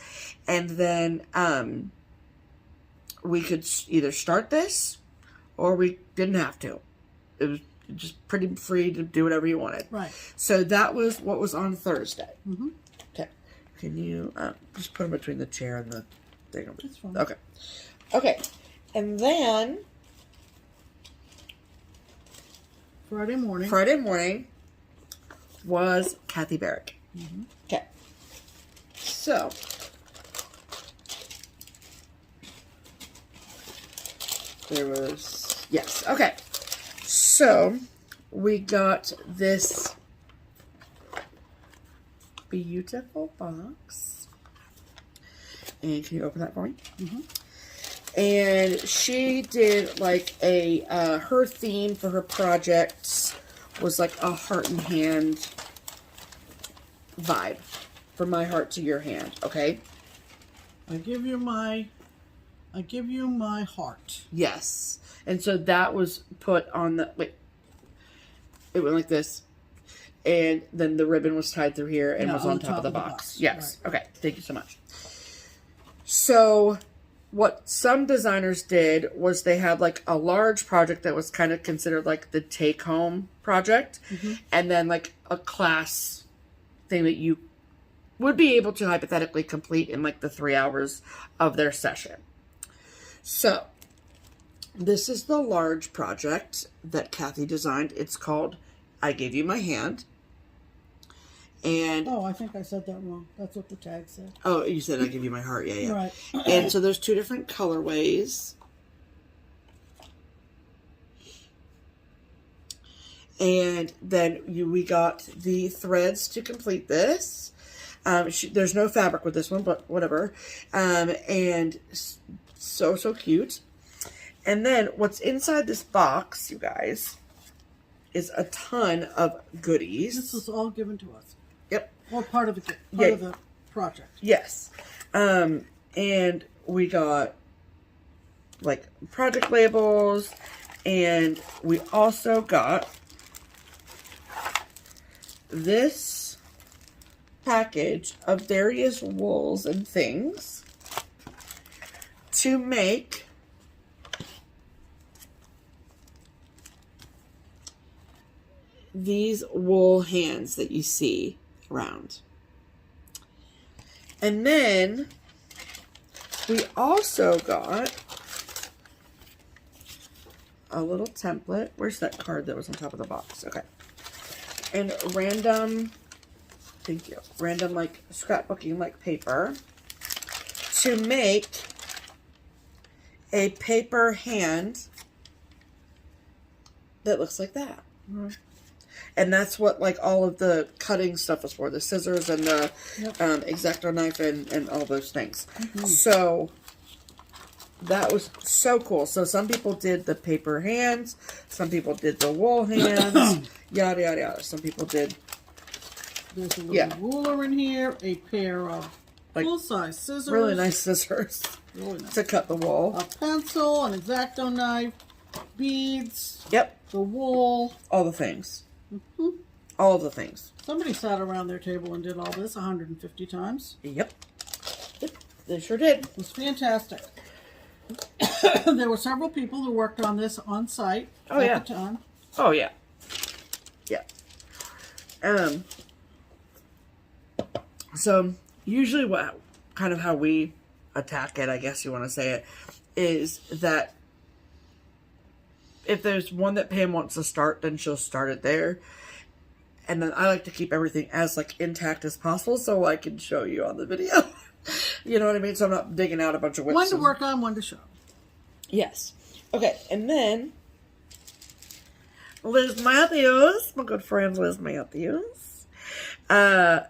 and then we could either start this or we didn't have to. It was just pretty free to do whatever you wanted. Right. So that was what was on Thursday. Okay. Can you just put them between the chair and the thing? That's fine. Okay. Okay. And then Friday morning was Kathy Barrick. Okay. So there was, yes. Okay. So we got this beautiful box. And can you open that for me? And she did like a, her theme for her projects was like a heart and hand vibe. From my heart to your hand, okay? I give you my heart. Yes. And so that was put on the, wait, it went like this. And then the ribbon was tied through here and was on top of the box. Yes. Right. Okay. Thank you so much. So what some designers did was they had like a large project that was kind of considered like the take home project. And then like a class thing that you would be able to hypothetically complete in like the 3 hours of their session. So this is the large project that Kathy designed. It's called I Gave You My Hand. And oh, I think I said that wrong. That's what the tag said. Oh, you said I Give You My Heart. Yeah, yeah. Right. And so there's 2 different colorways. And then we got the threads to complete this. There's no fabric with this one, but whatever. And so cute. And then what's inside this box, you guys, is a ton of goodies. This was all given to us. Yep. Or part of the project. Yes. And we got like project labels, and we also got this package of various wools and things to make these wool hands that you see around. And then we also got a little template. Where's that card that was on top of the box? Okay. And random, thank you, random like scrapbooking like paper to make a paper hand that looks like that. And that's what like all of the cutting stuff was for, the scissors and the X-Acto knife and all those things. So that was so cool. So some people did the paper hands, some people did the wool hands, yada yada yada. Some people did. There's a little ruler in here, a pair of like full-size scissors. Really nice scissors. Really nice. To cut the wool. A pencil, an X-Acto knife, beads. Yep. The wool. All the things. All all the things. Somebody sat around their table and did all this 150 times. Yep. They sure did. It was fantastic. There were several people who worked on this on site at the time. Oh, yeah. Yeah. So, usually what kind of how we attack it, I guess you want to say it, is that if there's one that Pam wants to start, then she'll start it there. And then I like to keep everything as like intact as possible so I can show you on the video. You know what I mean? So I'm not digging out a bunch of whips. One to work on, one to show. Yes. Okay, and then Liz Matthews, my good friend Liz Matthews. I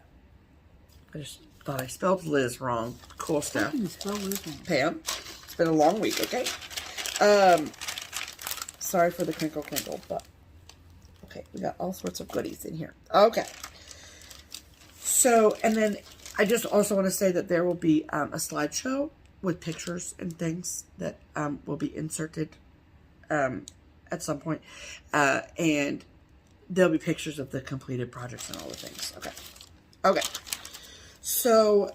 just thought I spelled Liz wrong. Cool stuff. How can you spell Liz wrong? Pam, it's been a long week, okay? Sorry for the crinkle, but okay, we got all sorts of goodies in here. Okay. So, and then I just also want to say that there will be a slideshow with pictures and things that will be inserted at some point. And there'll be pictures of the completed projects and all the things. Okay. Okay. So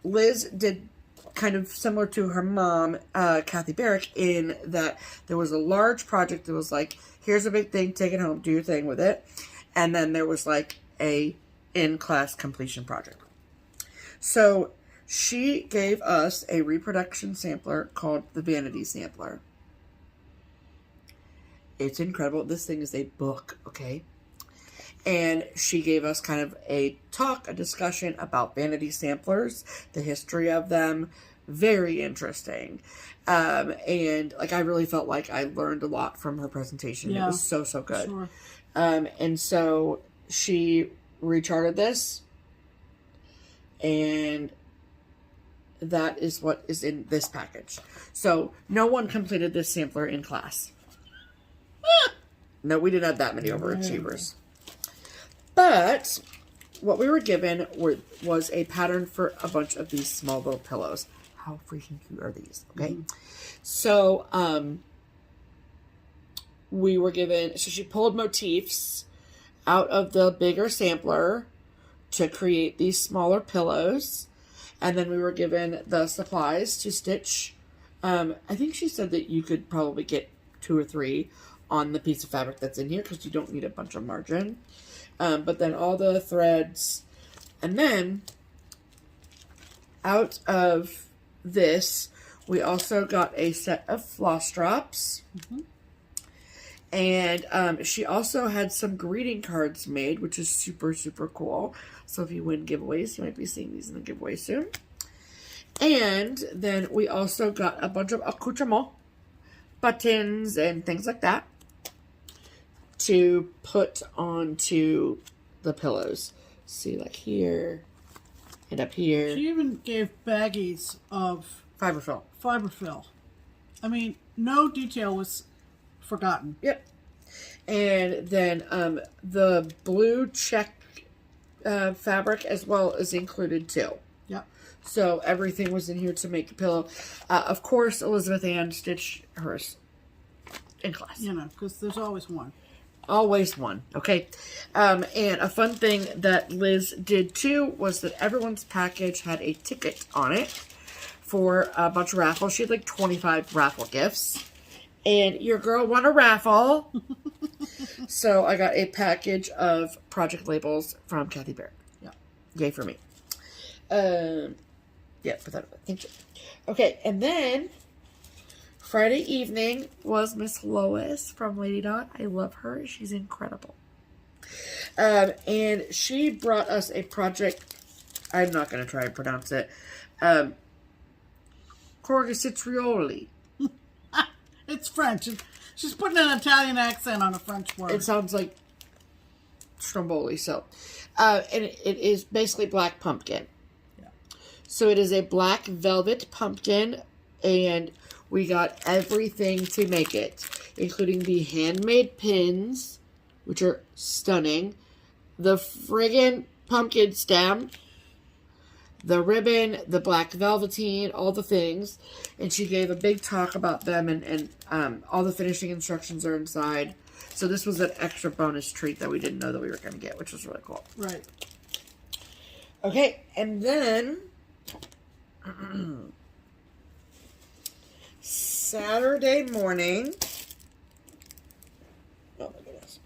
Liz did kind of similar to her mom, Kathy Barrick, in that there was a large project that was like, here's a big thing, take it home, do your thing with it. And then there was like a in-class completion project. So she gave us a reproduction sampler called the Vanity Sampler. It's incredible. This thing is a book, okay? And she gave us kind of a talk, a discussion about vanity samplers, the history of them. Very interesting. And like I really felt like I learned a lot from her presentation. Yeah, it was so, so good. Sure. And so she recharted this. And that is what is in this package. So no one completed this sampler in class. No, we didn't have that many overachievers. But what we were given was a pattern for a bunch of these small little pillows. How freaking cute are these? Okay. So, we were given, so she pulled motifs out of the bigger sampler to create these smaller pillows. And then we were given the supplies to stitch. I think she said that you could probably get 2 or 3 on the piece of fabric that's in here because you don't need a bunch of margin. But then all the threads. And then out of this, we also got a set of floss drops. And she also had some greeting cards made, which is super, super cool. So if you win giveaways, you might be seeing these in the giveaway soon. And then we also got a bunch of accoutrement, buttons and things like that to put onto the pillows. See, like here and up here. She even gave baggies of fiberfill. I mean, no detail was forgotten. Yep. And then the blue check fabric as well is included too. Yep. So everything was in here to make a pillow. Of course, Elizabeth Ann stitched hers in class. You know, because there's always one. Always one, okay? And a fun thing that Liz did too was that everyone's package had a ticket on it for a bunch of raffles. She had like 25 raffle gifts. And your girl won a raffle. So I got a package of project labels from Kathy Barrett. Yeah. Yay for me. Yeah, put that away. Thank you. Okay, and then Friday evening was Miss Lois from Lady Dot. I love her. She's incredible. And she brought us a project. I'm not going to try and pronounce it. Corgicitrioli. It's French. She's putting an Italian accent on a French word. It sounds like stromboli. So, and it is basically black pumpkin. Yeah. So it is a black velvet pumpkin, and we got everything to make it, including the handmade pins, which are stunning, the friggin' pumpkin stem, the ribbon, the black velveteen, all the things. And she gave a big talk about them, and all the finishing instructions are inside. So this was an extra bonus treat that we didn't know that we were going to get, which was really cool. Right. Okay, and then Saturday morning, oh my goodness,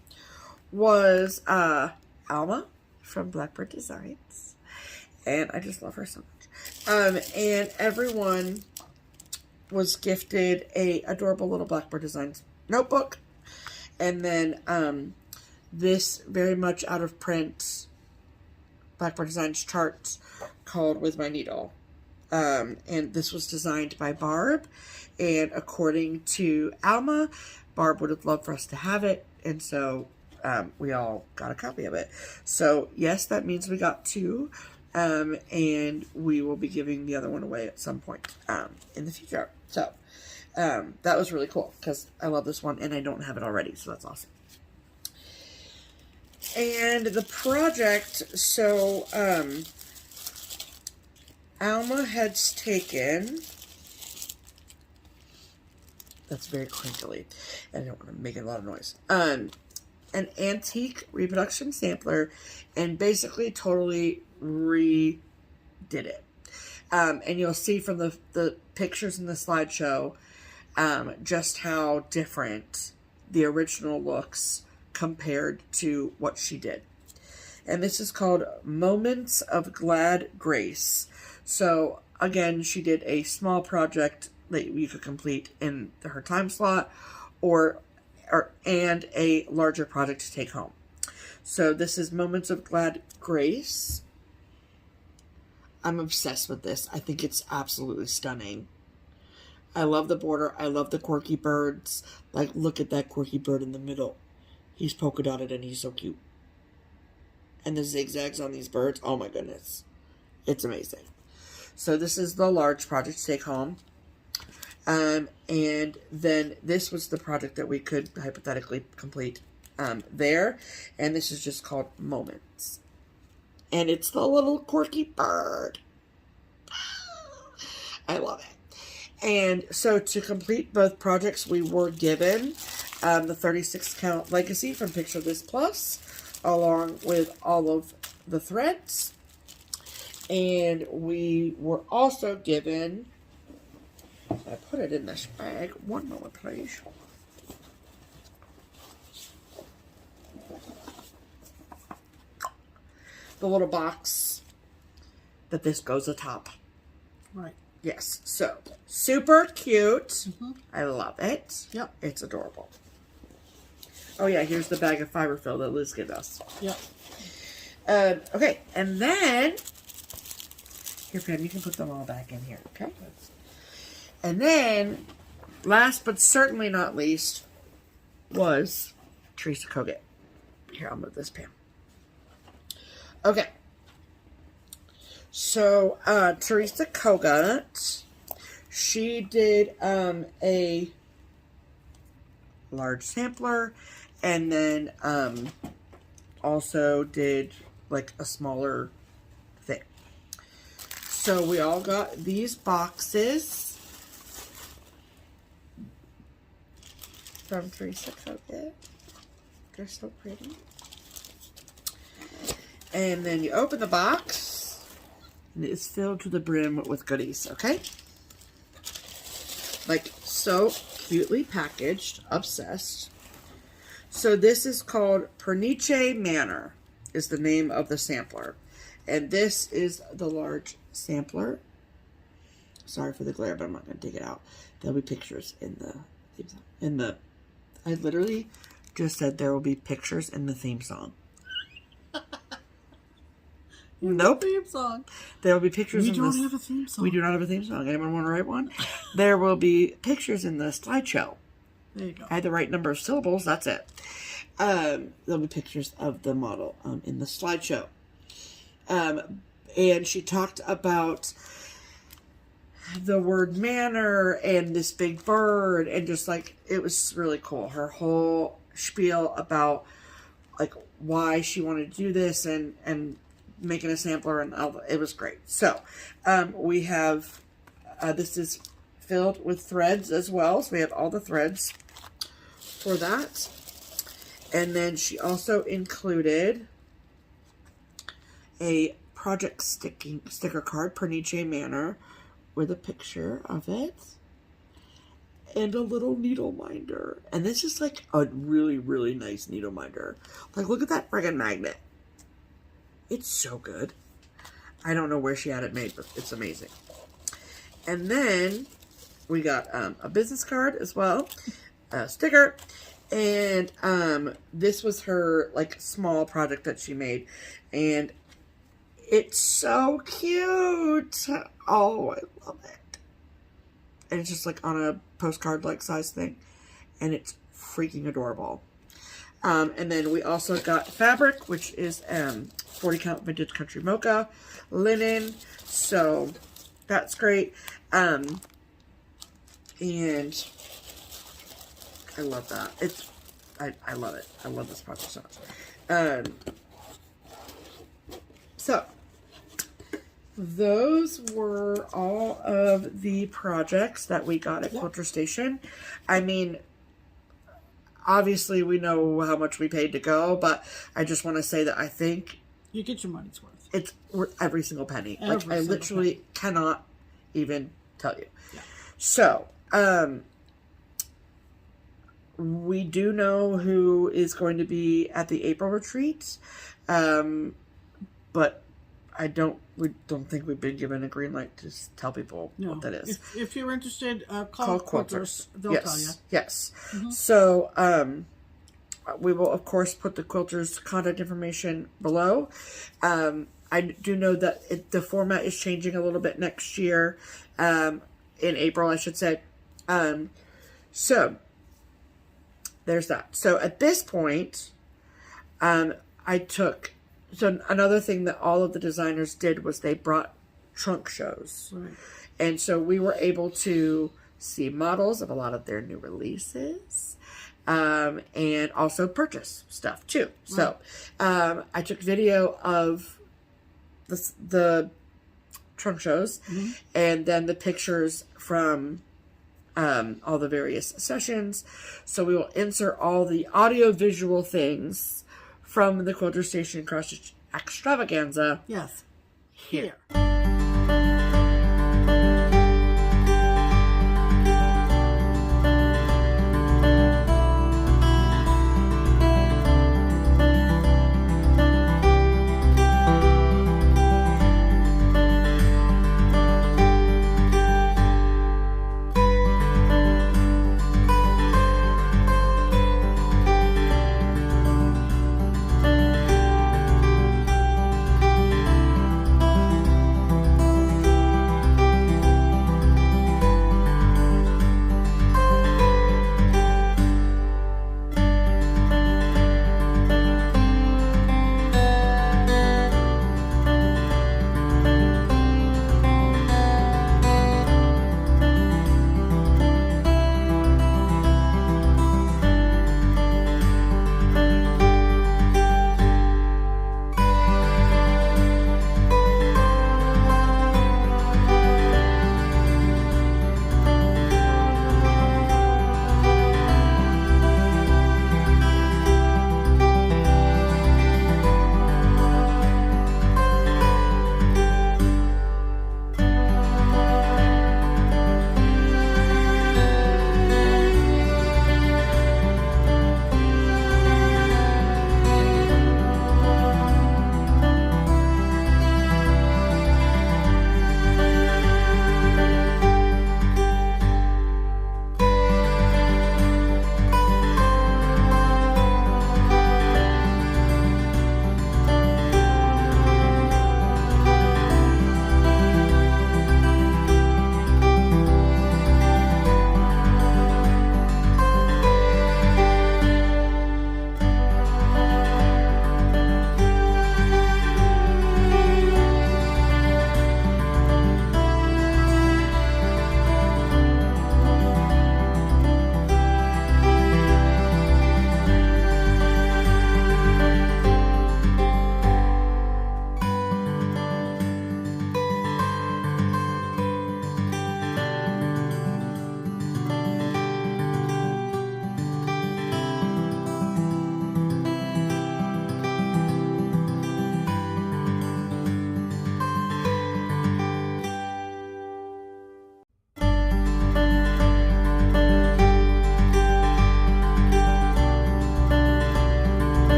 was Alma from Blackbird Designs, and I just love her so much. And everyone was gifted a adorable little Blackbird Designs notebook, and then this very much out of print Blackbird Designs charts called With My Needle. And this was designed by Barb, and according to Alma, Barb would have loved for us to have it, and so we all got a copy of it. So yes, that means we got 2, and we will be giving the other one away at some point in the future. So that was really cool because I love this one and I don't have it already, so that's awesome. And the project, so Alma had taken, that's very crinkly, and I don't want to make a lot of noise, an antique reproduction sampler, and basically totally redid it. And you'll see from the pictures in the slideshow just how different the original looks compared to what she did. And this is called Moments of Glad Grace. So again, she did a small project that you could complete in her time slot, and a larger project to take home. So this is Moments of Glad Grace. I'm obsessed with this. I think it's absolutely stunning. I love the border. I love the quirky birds. Like, look at that quirky bird in the middle. He's polka dotted and he's so cute. And the zigzags on these birds, oh my goodness. It's amazing. So this is the large project to take home. And then this was the project that we could hypothetically complete there. And this is just called Moments. And it's the little quirky bird. I love it. And so to complete both projects, we were given the 36 count legacy from Picture This Plus, along with all of the threads. And we were also given, I put it in this bag, one moment please. The little box that this goes atop. Right. Yes. So, super cute. Mm-hmm. I love it. Yep. It's adorable. Oh yeah, here's the bag of fiber fill that Liz gave us. Yep. Okay, and then, here Pam, you can put them all back in here, okay? And then, last but certainly not least, was Teresa Kogut. Here, I'll move this, Pam. Okay. So, Teresa Kogut, she did a large sampler, and then also did like a smaller thing. So we all got these boxes from Teresa Kogut. They're so pretty. And then you open the box, and it's filled to the brim with goodies, okay? Like, so cutely packaged. Obsessed. So this is called Pernice Manor, is the name of the sampler. And this is the large sampler. Sorry for the glare, but I'm not going to take it out. There'll be pictures in the, I literally just said there will be pictures in the theme song. Nope. Theme song. There will be pictures We in don't this. have a theme song. We do not have a theme song. Anyone want to write one? There will be pictures in the slideshow. There you go. I had the right number of syllables. That's it. There'll be pictures of the model in the slideshow. And she talked about the word manor and this big bird, and just like, it was really cool. Her whole spiel about like why she wanted to do this and making a sampler, and all, it was great. So we have this is filled with threads as well, so we have all the threads for that. And then she also included a project sticker card per Nietzsche Manor with a picture of it. And a little needle minder. And this is like a really, really nice needle minder. Like, look at that friggin' magnet. It's so good. I don't know where she had it made, but it's amazing. And then we got a business card as well. A sticker. And this was her, like, small project that she made. And it's so cute. Oh, I love it. And it's just, like, on a postcard-like size thing. And it's freaking adorable. And then we also got fabric, which is 40 count vintage country mocha linen. So that's great. And I love that. I love it. I love this project so much. So those were all of the projects that we got at Quilter Station. I mean, obviously we know how much we paid to go, but I just want to say that I think you get your money's worth. It's worth every single penny. I literally cannot even tell you. Yeah. So, we do know who is going to be at the April retreat, but we don't think we've been given a green light to tell people what that is. If you're interested, call Quilters. They'll tell you. Yes. Mm-hmm. So, we will, of course, put the Quilters' contact information below. I do know that the format is changing a little bit next year, in April, I should say. So, there's that. So, at this point, so another thing that all of the designers did was they brought trunk shows. Right. And so we were able to see models of a lot of their new releases, and also purchase stuff too. Right. So I took video of the trunk shows, mm-hmm. and then the pictures from all the various sessions. So we will insert all the audio-visual things from the Quilter Station Cross-Stitch Extravaganza. Yes. Here.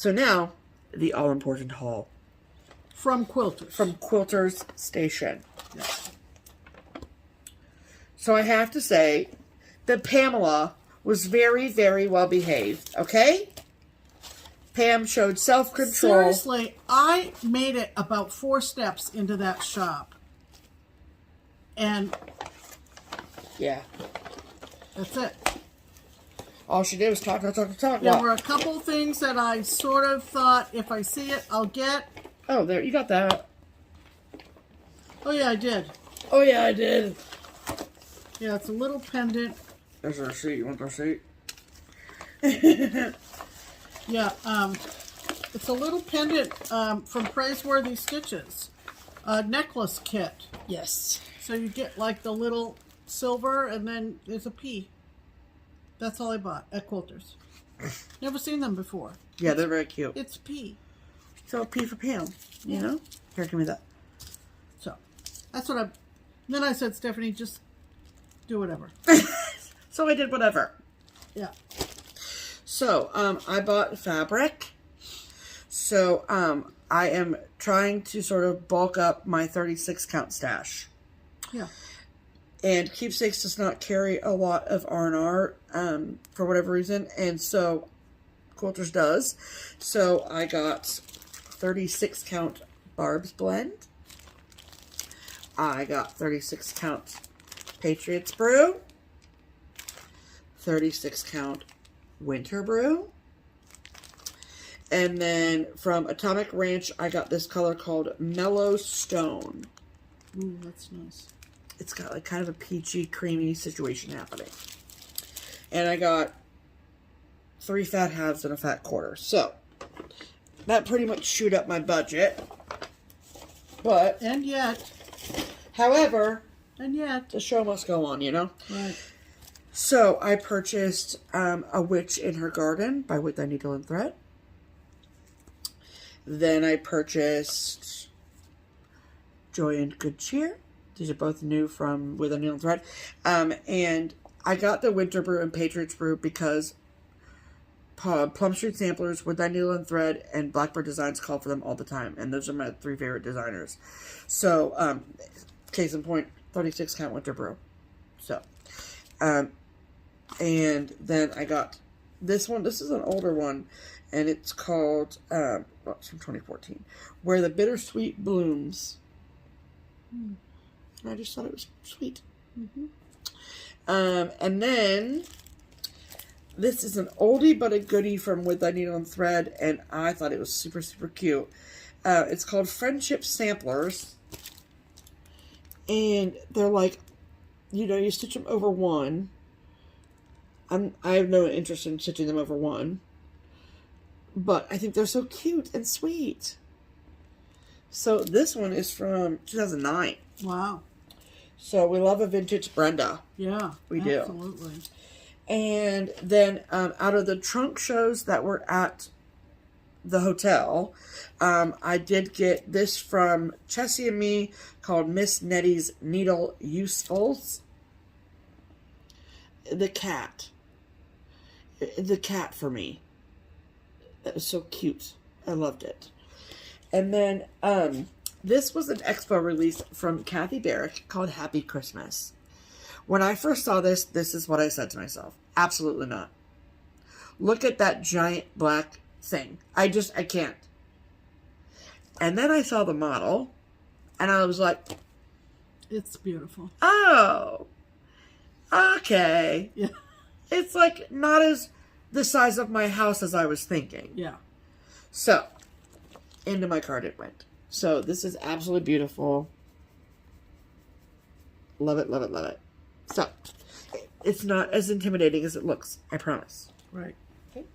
So now, the all-important haul. From Quilters. From Quilter's Station. Yes. So I have to say that Pamela was very, very well behaved, okay? Pam showed self-control. Seriously, I made it about 4 steps into that shop. And yeah, that's it. All she did was talk. There were a couple things that I sort of thought, if I see it, I'll get. Oh, there, you got that. Oh, yeah, I did. Oh, yeah, I did. Yeah, it's a little pendant. There's a receipt. You want the receipt? Yeah, it's a little pendant from Praiseworthy Stitches. A necklace kit. Yes. So you get like the little silver and then there's a P. That's all I bought at Quilter's. Never seen them before. Yeah, they're very cute. It's P. So a P for Pam, you know? Here, give me that. So, that's what then I said, Stephanie, just do whatever. So I did whatever. Yeah. So, I bought fabric. So, I am trying to sort of bulk up my 36 count stash. Yeah. And Keepsakes does not carry a lot of R&R for whatever reason. And so Quilters does. So I got 36 count Barb's Blend. I got 36 count Patriots Brew. 36 count Winter Brew. And then from Atomic Ranch, I got this color called Mellow Stone. Ooh, that's nice. It's got like kind of a peachy, creamy situation happening. And I got 3 fat halves and a fat quarter. So, that pretty much chewed up my budget. But, and yet, the show must go on, you know? Right. So, I purchased A Witch in Her Garden by With Thy Needle and Thread. Then I purchased Joy and Good Cheer. These are both new from With a Needle and Thread. And I got the Winter Brew and Patriots Brew because Plum Street Samplers, With Thy Needle and Thread, and Blackbird Designs call for them all the time. And those are my 3 favorite designers. So, case in point, 36 count Winter Brew. So, and then I got this one. This is an older one. And it's called, well, it's from 2014. Where the Bittersweet Blooms. And I just thought it was sweet. Mm-hmm. And then, this is an oldie but a goodie from With Thy Needle and Thread, and I thought it was super, super cute. It's called Friendship Samplers. And they're like, you know, you stitch them over 1. I have no interest in stitching them over 1. But I think they're so cute and sweet. So this one is from 2009. Wow. So we love a vintage Brenda. Yeah, we do. Absolutely. And then out of the trunk shows that were at the hotel, I did get this from Chessie and Me called Miss Nettie's Needle Usefuls. The cat. The cat for me. That was so cute. I loved it. And then this was an expo release from Kathy Barrick called Happy Christmas. When I first saw this is what I said to myself. Absolutely not. Look at that giant black thing. I can't. And then I saw the model, and I was like, it's beautiful. Oh, okay. Yeah. It's like not as the size of my house as I was thinking. Yeah. So, into my cart it went. So, this is absolutely beautiful. Love it, love it, love it. So, it's not as intimidating as it looks, I promise. Right. Okay.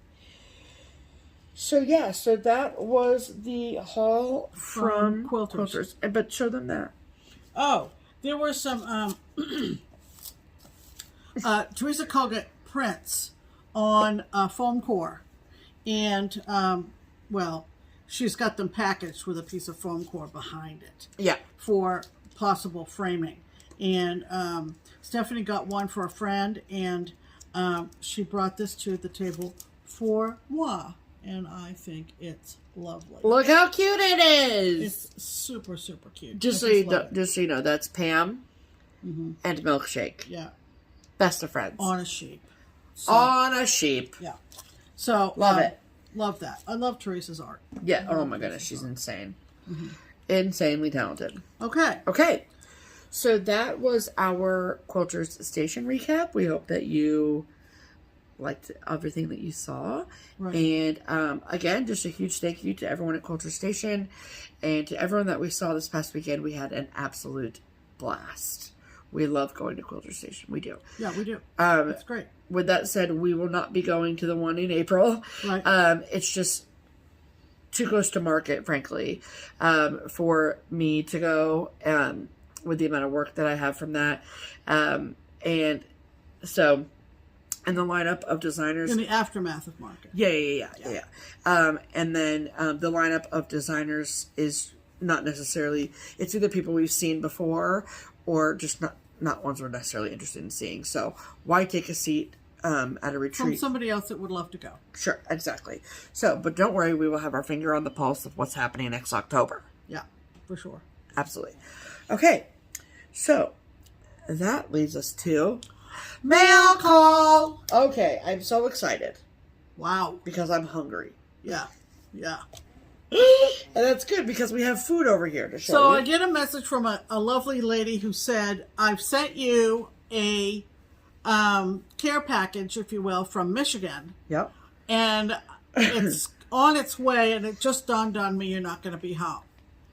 So, yeah, so that was the haul from Quilters. But show them that. Oh, there were some Teresa Colgate prints on foam core. And, well, she's got them packaged with a piece of foam core behind it. Yeah. For possible framing. And Stephanie got one for a friend, and she brought this to the table for moi. and I think it's lovely. Look how cute it is. It's super, super cute. Just so you know, that's Pam and Milkshake. Yeah. Best of friends. On a sheep. So, on a sheep. Yeah. So love it. Love that. I love Teresa's art. Yeah. Oh my goodness, she's insane. Insanely talented. Okay. Okay. So that was our Quilter's Station recap. We hope that you liked everything that you saw. Right. And again, just a huge thank you to everyone at Quilter Station and to everyone that we saw this past weekend. We had an absolute blast. We love going to Quilter Station. We do. Yeah, we do. It's great. With that said, we will not be going to the one in April. Right. It's just too close to market, frankly, for me to go with the amount of work that I have from that. And so, in the lineup of designers... In the aftermath of market. Yeah. And then the lineup of designers is not necessarily... It's either people we've seen before or just not ones we're necessarily interested in seeing. So, why take a seat at a retreat? From somebody else that would love to go. Sure, exactly. So, but don't worry, we will have our finger on the pulse of what's happening next October. Yeah, for sure. Absolutely. Okay, so that leads us to mail call. Okay, I'm so excited. Wow. Because I'm hungry. Yeah. And that's good because we have food over here to show So you. I get a message from a lovely lady who said, I've sent you a care package, if you will, from Michigan. Yep. And it's on its way, and it just dawned on me you're not going to be home.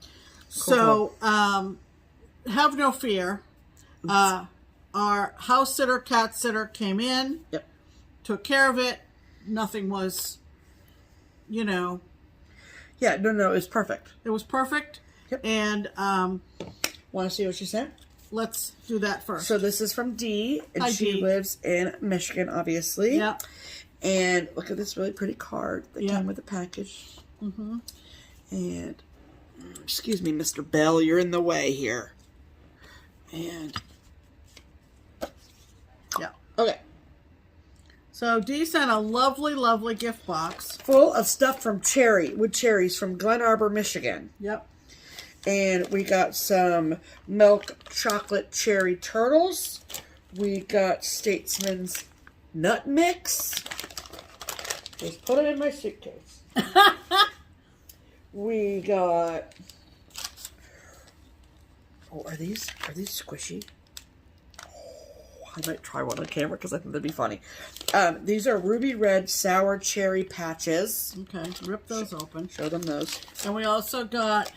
Cool. So have no fear. Our house sitter, cat sitter came in, took care of it. Nothing was, Yeah, no, it's perfect. It was perfect. Yep. And want to see what she sent? Let's do that first. So this is from Dee, and Hi, she Dee. lives in Michigan, obviously. Yeah. And look at this really pretty card that came with the package. And, excuse me, Mr. Bell, you're in the way here. And, okay. So Dee sent a lovely, lovely gift box. Full of stuff from cherries from Glen Arbor, Michigan. Yep. And we got some milk chocolate cherry turtles. We got Statesman's nut mix. Just put it in my suitcase. We got... Oh, are these squishy? I might try one on camera because I think that'd be funny. These are ruby red sour cherry patches. Okay, rip those open. Show them those. And we also got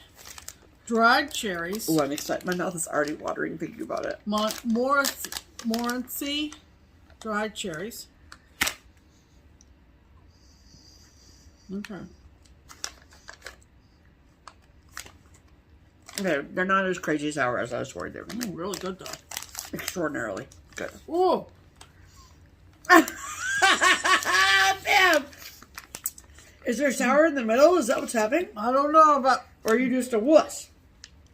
dried cherries. Oh, I'm excited. My mouth is already watering thinking about it. Morency dried cherries. Okay. Okay, they're not as crazy sour as I was worried they were. Really good though. Extraordinarily good. Ooh. Bam! Is there sour in the middle? Is that what's happening? I don't know, but... Or are you just a wuss?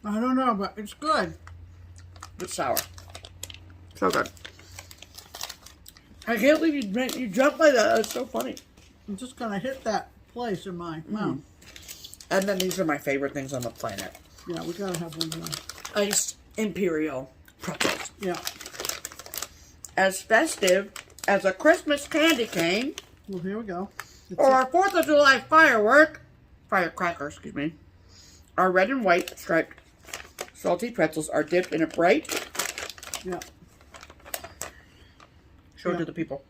I don't know, but it's good. It's sour. So good. I can't believe you jumped by that. That's so funny. I'm just going to hit that place in my mouth. And then these are my favorite things on the planet. Yeah, we got to have one more. Iced Imperial pretzels. Yeah. As festive as a Christmas candy cane. Well, here we go. Or a 4th of July firecracker, excuse me. Our red and white striped salty pretzels are dipped in a bright. Yeah. Show it to the people.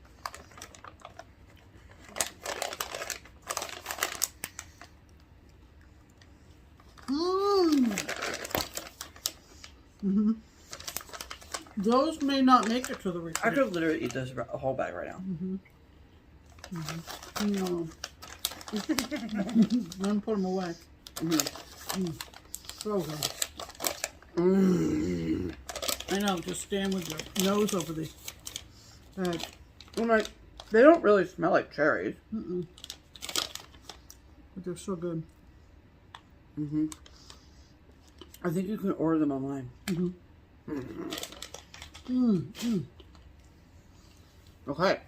Those may not make it to the retreat. I could literally eat this a whole bag right now. No. Then put them away. So good. I know, just stand with your nose over the bag. I'm like, they don't really smell like cherries. But they're so good. I think you can order them online. Okay.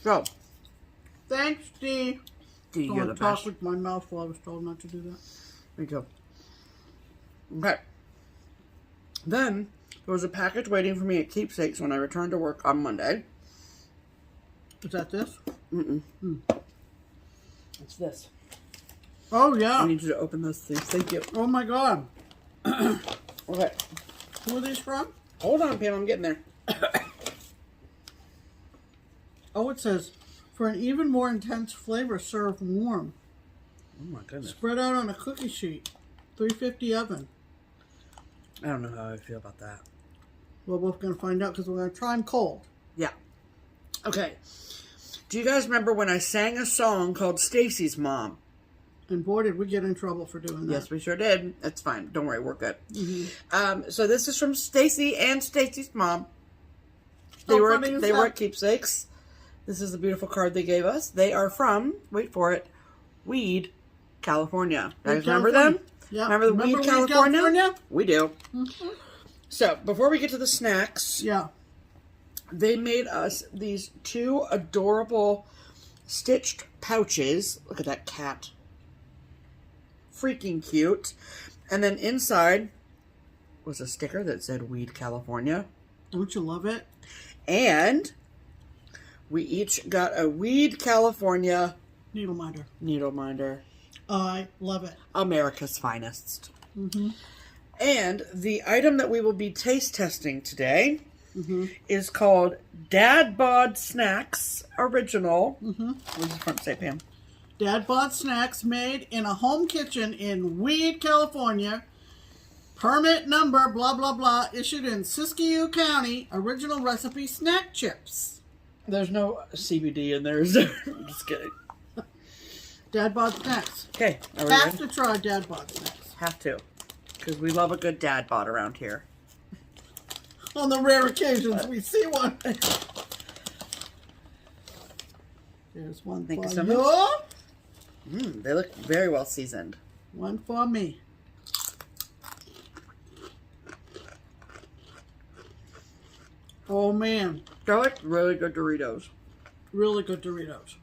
So. Thanks, Dee. Do you get the best? talk with my mouth while I was told not to do that. Me too. Okay. Then there was a package waiting for me at Keepsakes when I returned to work on Monday. Is that this? Mm-mm. It's this. Oh, yeah. I need you to open those things. Thank you. Oh, my God. Okay. Who are these from? Hold on, Pam. I'm getting there. Oh, it says, for an even more intense flavor, serve warm. Oh, my goodness. Spread out on a cookie sheet. 350 oven. I don't know how I feel about that. Well, we're going to find out because we're going to try them cold. Yeah. Okay. Do you guys remember when I sang a song called Stacy's Mom? And boy, did we get in trouble for doing that. Yes, we sure did. It's fine. Don't worry. We're good. Mm-hmm. So this is from Stacy and Stacy's mom. They were at Keepsakes. This is a beautiful card they gave us. They are from, wait for it, Weed, California. You guys remember them? Yeah. Remember Weed, California? We do. Mm-hmm. So, before we get to the snacks, yeah, they made us these 2 adorable stitched pouches. Look at that cat. Freaking cute. And then inside was a sticker that said Weed, California. Don't you love it? And we each got a Weed, California needle minder. Needle minder. I love it. America's finest. Mm-hmm. And the item that we will be taste testing today is called Dad Bod Snacks Original. What does the front say, Pam? Dad Bod Snacks made in a home kitchen in Weed, California. Permit number, blah, blah, blah, issued in Siskiyou County. Original recipe snack chips. There's no CBD in there, is there? I'm just kidding. Dad Bod Snacks. Okay, are we Have ready? to try Dad Bod Snacks. Have to. Because we love a good dad bod around here. On the rare occasions we see one. There's one Thank for you so you. much. They look very well seasoned. One for me. Oh, man. They're like really good Doritos. Really good Doritos.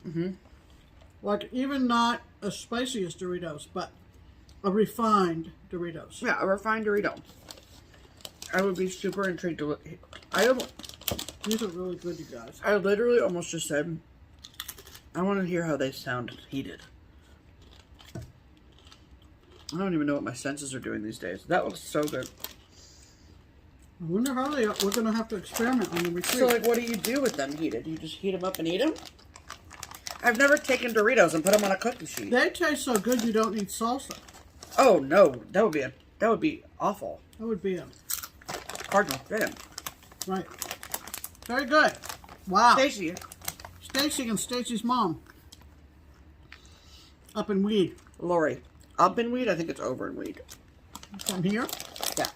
Like, even not as spicy as Doritos, but a refined Doritos. Yeah, a refined Dorito. I would be super intrigued to look. These are really good, you guys. I literally almost just said, I want to hear how they sound heated. I don't even know what my senses are doing these days. That looks so good. I wonder how they are. We're going to have to experiment on the retreat. So, like, what do you do with them heated? You just heat them up and eat them? I've never taken Doritos and put them on a cookie sheet. They taste so good you don't need salsa. Oh, no. That would be awful. That would be a Cardinal sin. right. Very good. Wow. Stacy. Stacy and Stacy's mom. Up in Weed. Lori. Up in Weed? I think it's over in Weed. From here? Yeah.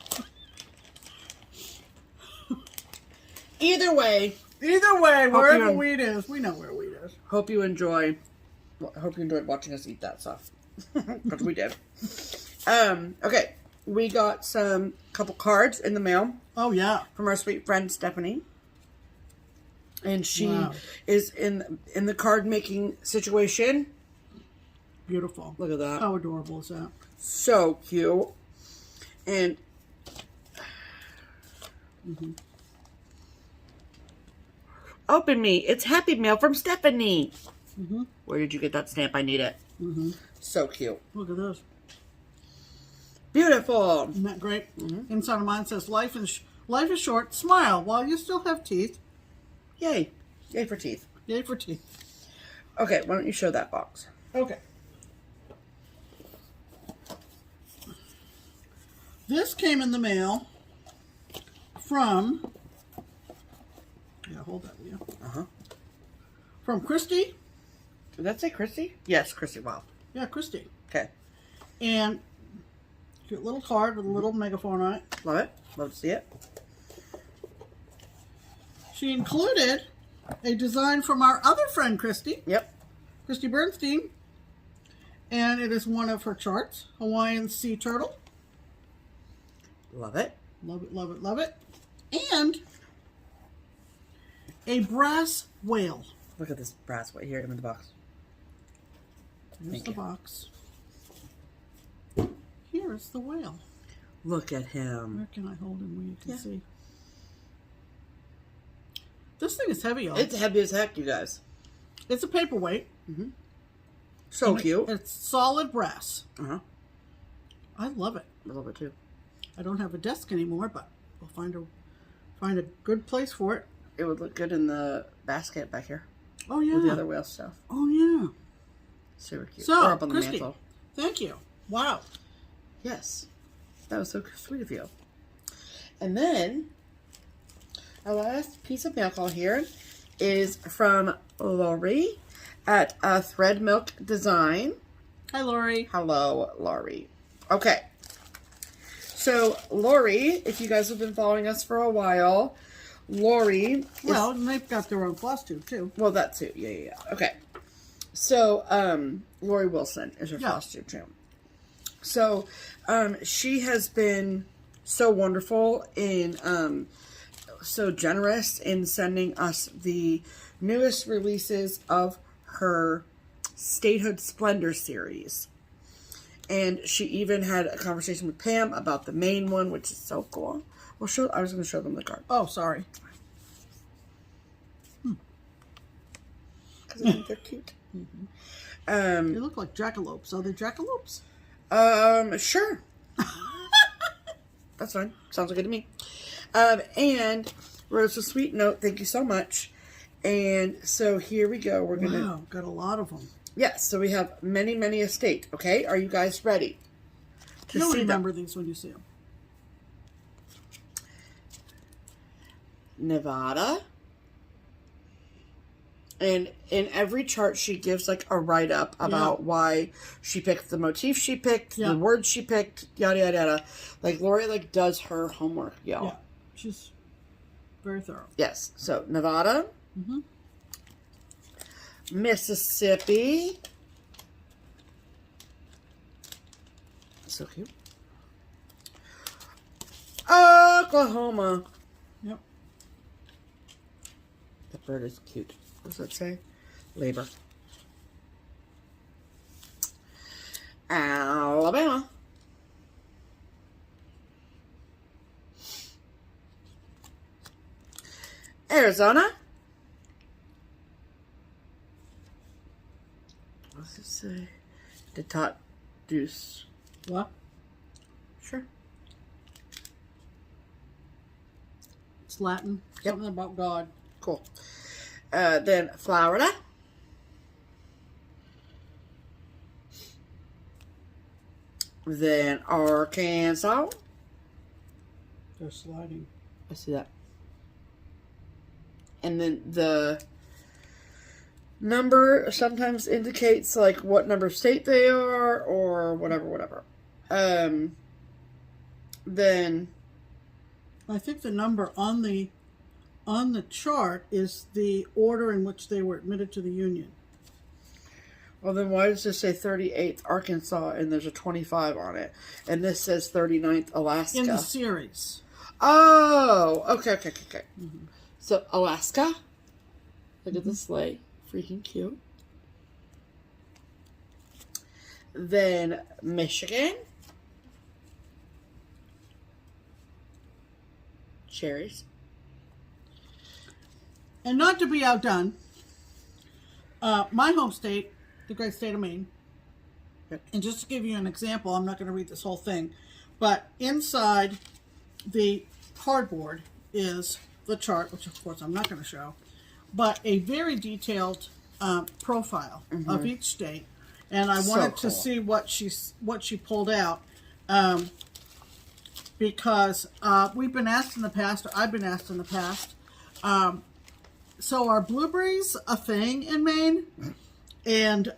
Either way, wherever Weed is, we know where Weed is. hope you enjoyed watching us eat that stuff. Because we did. Okay. We got couple cards in the mail. Oh, yeah. From our sweet friend Stephanie. And she Wow. is in the card making situation. Beautiful. Look at that. How adorable is that? So cute. And open me. It's Happy Mail from Stephanie. Where did you get that stamp? I need it. So cute. Look at this. Beautiful. Isn't that great? Inside of mine says, life is short. Smile while you still have teeth. Yay. Yay for teeth. Yay for teeth. Okay, why don't you show that box? Okay. This came in the mail from, hold that, will you? From Christy. Did that say Christy? Yes, Christy. Wow. Yeah, Christy. Okay. And cute little card with a little megaphone on it. Love it. Love to see it. She included a design from our other friend, Christy. Yep. Christy Bernstein. And it is one of her charts. Hawaiian sea turtle. Love it. Love it, love it, love it. And a brass whale. Look at this brass. Wait, here, in the box. Here's the box. Here's the whale. Look at him. Where can I hold him where you can see? This thing is heavy, y'all. It's heavy as heck, you guys. It's a paperweight. So cute. It's solid brass. I love it. I love it too. I don't have a desk anymore, but we'll find a good place for it. It would look good in the basket back here. Oh yeah. With the other whale stuff. Oh yeah. Super cute. So, or up on the Christy, mantle. thank you. Wow. Yes. That was so sweet of you. And then our last piece of mail call here is from Lori at Thread Milk Design. Hi, Lori. Hello, Lori. Okay. So, Lori, if you guys have been following us for a while, Lori... Well, and they've got their own FlossTube, too. Well, that too. Yeah. Okay. So, Lori Wilson is her FlossTube channel. So, she has been so wonderful in, so generous in sending us the newest releases of her Statehood Splendor series. And she even had a conversation with Pam about the main one, which is so cool. Well, I was going to show them the card. Oh, sorry. Because I think they're cute. They look like jackalopes. Are they jackalopes? Sure. That's fine. Sounds good to me. And wrote us a sweet note. Thank you so much. And so here we go. We're going to... Wow, got a lot of them. Yes, so we have many, many estate. Okay, are you guys ready? You'll remember these when you see them. Nevada. And in every chart, she gives like a write-up about why she picked the motif she picked, the words she picked, yada, yada, yada. Like, Lori, like, does her homework, y'all. Yeah, she's very thorough. Yes, so Nevada. Mississippi. So cute. Oklahoma. Yep. The bird is cute. What does that say? Labor. Alabama. Arizona. What's it say? Detot Deuce. What? Sure. It's Latin. Yep. Something about God. Cool. Then Florida. Then Arkansas. They're sliding. I see that. And then the number sometimes indicates like what number state they are or whatever. Then I think the number on the chart is the order in which they were admitted to the Union. Well, then why does this say 38th Arkansas and there's a 25 on it? And this says 39th Alaska. In the series. Oh, okay. So, Alaska. Look at the sleigh. Freaking cute. Then, Michigan. Cherries. And not to be outdone, my home state, the great state of Maine, and just to give you an example, I'm not going to read this whole thing, but inside the cardboard is the chart, which of course I'm not going to show, but a very detailed profile of each state, and I wanted to see what she pulled out, because we've been asked in the past, or I've been asked in the past, so are blueberries a thing in Maine? And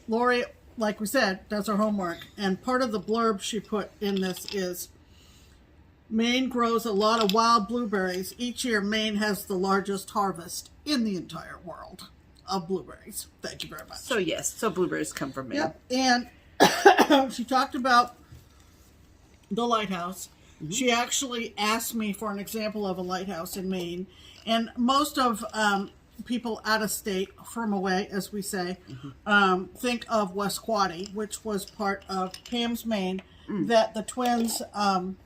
Lori, like we said, does her homework. And part of the blurb she put in this is, Maine grows a lot of wild blueberries. Each year, Maine has the largest harvest in the entire world of blueberries. Thank you very much. So yes, so blueberries come from Maine. Yep. And she talked about the lighthouse. She actually asked me for an example of a lighthouse in Maine. And most of people out of state, from away, as we say, think of West Quaddy, which was part of Pam's Maine that the twins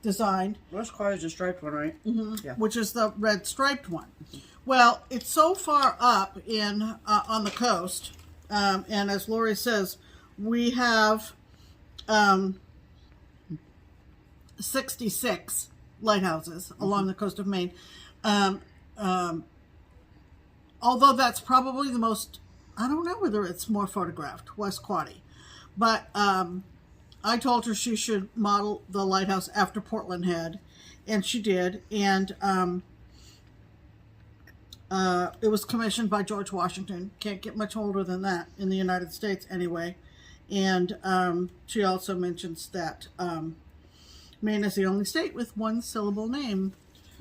designed. West Quaddy is a striped one, right? Yeah. Which is the red striped one. Well, it's so far up in on the coast, and as Lori says, we have 66 lighthouses along the coast of Maine. Although that's probably the most, I don't know whether it's more photographed, West Quaddy. But I told her she should model the lighthouse after Portland Head, and she did. And it was commissioned by George Washington. Can't get much older than that in the United States anyway. And she also mentions that Maine is the only state with one syllable name.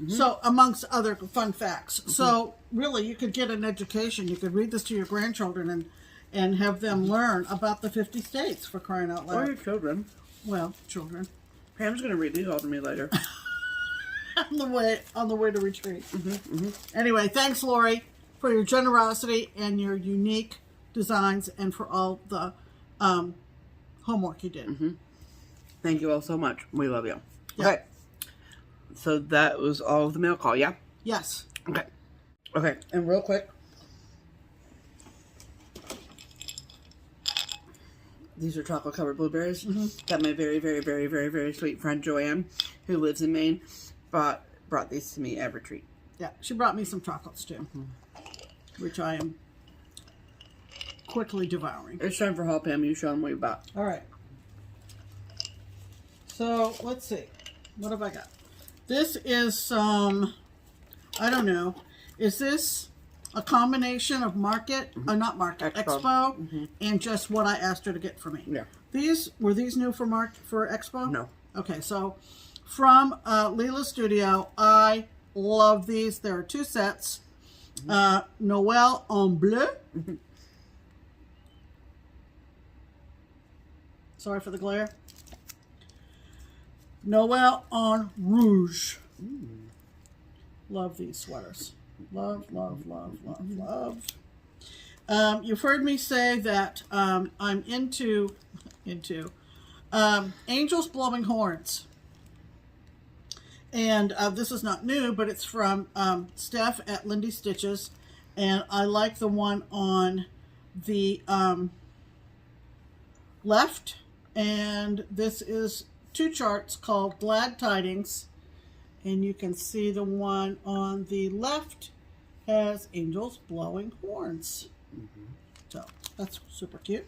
So, amongst other fun facts. So, really, you could get an education. You could read this to your grandchildren and have them learn about the 50 states, for crying out loud. Or your children. Well, children. Pam's going to read these all to me later. on the way to retreat. Anyway, thanks, Lori, for your generosity and your unique designs and for all the homework you did. Thank you all so much. We love you. Yeah. Okay. So that was all of the mail call, yeah? Yes. Okay. Okay, and real quick. These are chocolate-covered blueberries that my very, very, very, very, very sweet friend Joanne, who lives in Maine, brought these to me every treat. Yeah, she brought me some chocolates too, which I am quickly devouring. It's time for haul, Pam. You show them what you bought. All right. So, let's see. What have I got? This is some, I don't know, is this a combination of Expo, and just what I asked her to get for me? Yeah. Were these new for Expo? No. Okay, so from Leela Studio, I love these. There are 2 sets. Noël en bleu. Sorry for the glare. Noël en rouge. Love these sweaters. Love, love, love, love, love. You've heard me say that I'm into angels blowing horns. And this is not new, but it's from Steph at Lindy Stitches. And I like the one on the left. And this is 2 charts called Glad Tidings. And you can see the one on the left has angels blowing horns. So that's super cute.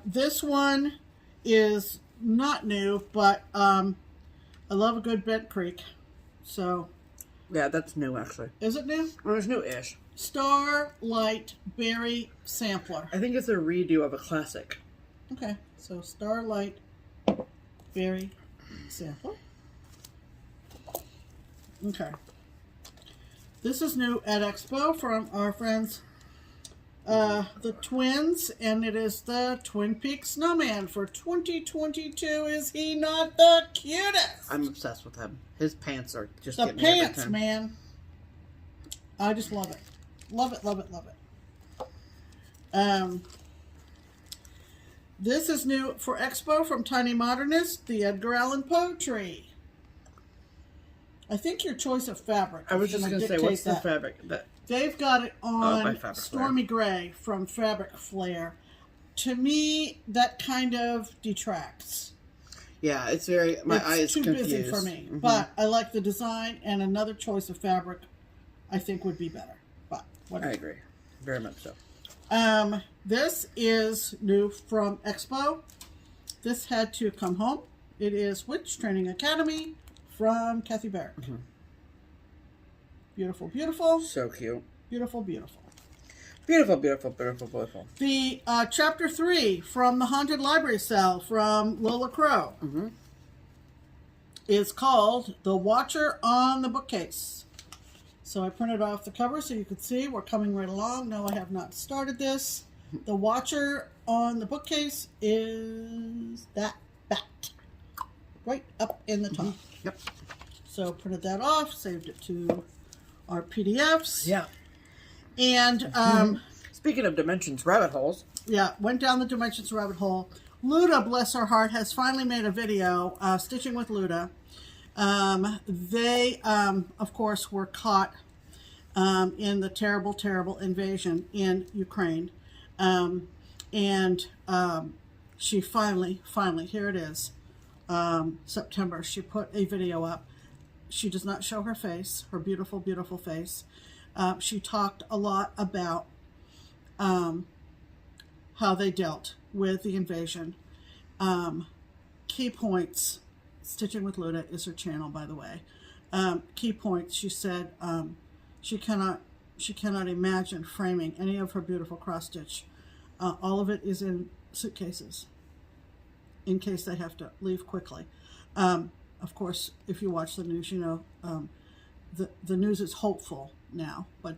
This one is not new, but I love a good Bent Creek. So yeah, that's new actually. Is it new? Well, it's new-ish. Starlight Berry Sampler. I think it's a redo of a classic. Okay, so Starlight Berry Sampler. Okay. This is new at Expo from our friends, the twins, and it is the Twin Peaks Snowman for 2022. Is he not the cutest? I'm obsessed with him. His pants are just the getting me every pants, time. man. I just love it. Love it, love it, love it. This is new for Expo from Tiny Modernist, the Edgar Allan Poe tree. I think your choice of fabric. I was just going to say, what's the fabric? They've got it on Fabric Stormy Gray from Fabric Flare. To me, that kind of detracts. Yeah, it's very, my eye is too confused. busy for me. But I like the design, and another choice of fabric I think would be better. But whatever. I agree. Very much so. This is new from Expo. This had to come home. It is Witch Training Academy from Kathy Barrett. Beautiful, beautiful. So cute. Beautiful, beautiful. Beautiful, beautiful, beautiful, beautiful. The Chapter 3 from the Haunted Library Cell from Lola Crow is called The Watcher on the Bookcase. So I printed off the cover so you could see we're coming right along. No, I have not started this. The Watcher on the Bookcase is that bat right up in the top. Yep. So printed that off, saved it to our PDFs. Yeah. And speaking of dimensions rabbit holes. Yeah, went down the dimensions rabbit hole. Luda, bless her heart, has finally made a video, Stitching with Luda. They, of course, were caught in the terrible, terrible invasion in Ukraine. She finally, here it is, September, she put a video up. She does not show her face, her beautiful, beautiful face. She talked a lot about how they dealt with the invasion. Key points, Stitching with Luda is her channel, by the way. Key points, she said she cannot imagine framing any of her beautiful cross stitch. All of it is in suitcases in case they have to leave quickly. Of course, if you watch the news, you know the news is hopeful now, but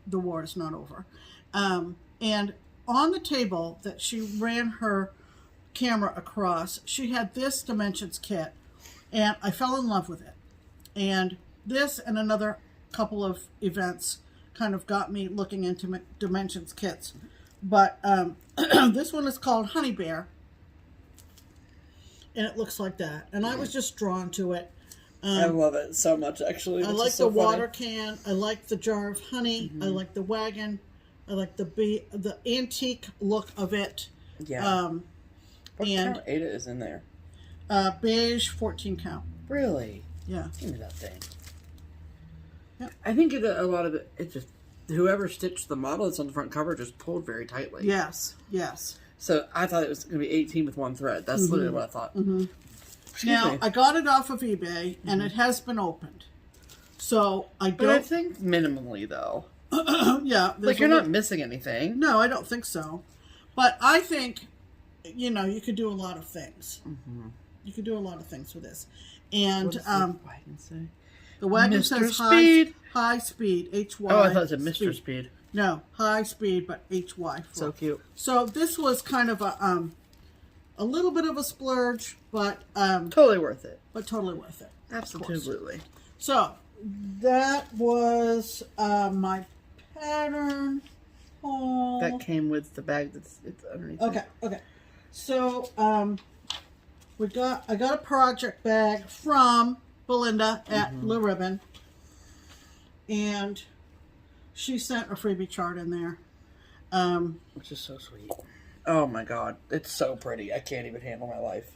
the war is not over. And on the table that she ran her camera across, she had this dimensions kit, and I fell in love with it. And this and another couple of events kind of got me looking into dimensions kits. But this one is called Honey Bear, and it looks like that. And I was just drawn to it. I love it so much, actually. I like the water can. I like the jar of honey. I like the wagon. I like the antique look of it. Yeah. What count Ada is in there? Beige 14 count. Really? Yeah. Give me that thing. Yeah. I think a lot of it just, whoever stitched the model that's on the front cover just pulled very tightly. Yes. Yes. So I thought it was going to be 18 with one thread. That's literally what I thought. Now, I got it off of eBay, and it has been opened. So I don't... But I think minimally, though. Yeah. Like, you're not missing anything. No, I don't think so. But I think, you know, you could do a lot of things. You could do a lot of things with this. And what does the wagon say? The wagon says high speed, H-Y. Oh, I thought it said Mr. Speed. No, high speed, but H-Y. So cute. So this was kind of a little bit of a splurge, but totally worth it. But totally worth it. Absolutely. So that was my pattern haul. That came with the bag that's underneath. Okay. So I got a project bag from Belinda at Le Ribbon, and she sent a freebie chart in there, which is so sweet. Oh my god, it's so pretty. I can't even handle my life.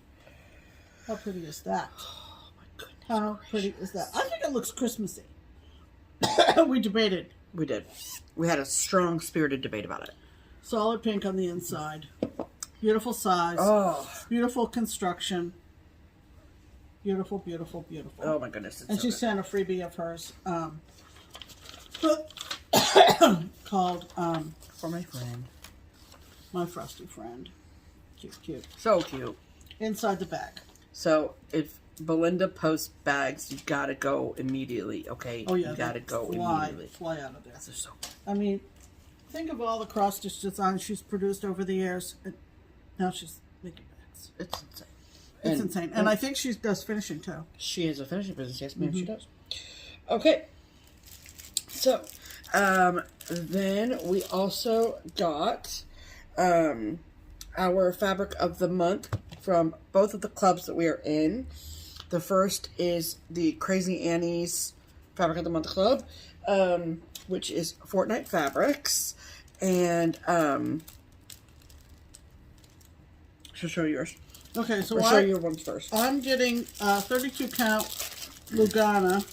How pretty is that? Oh my goodness. How pretty is that? I think it looks Christmassy. We debated. We did. We had a strong spirited debate about it. Solid pink on the inside. Beautiful size. Oh. Beautiful construction. Beautiful, beautiful, beautiful. Oh my goodness. And she sent a freebie of hers called For my friend. My Frosty Friend. Cute, cute. So cute. Inside the bag. So if Belinda posts bags, you gotta go immediately, okay? Oh yeah. You gotta go immediately. Fly out of there. That's so cool. I mean, think of all the cross stitch designs she's produced over the years. Now she's making bags. It's insane. It's insane. And I think she does finishing too. She has a finishing business, yes ma'am, she does. Okay. So, then we also got our fabric of the month from both of the clubs that we are in. The first is the Crazy Annie's Fabric of the Month Club, which is Fortnite Fabrics. And she'll show yours. Okay, so show your ones first. I'm getting 32 count Lugana.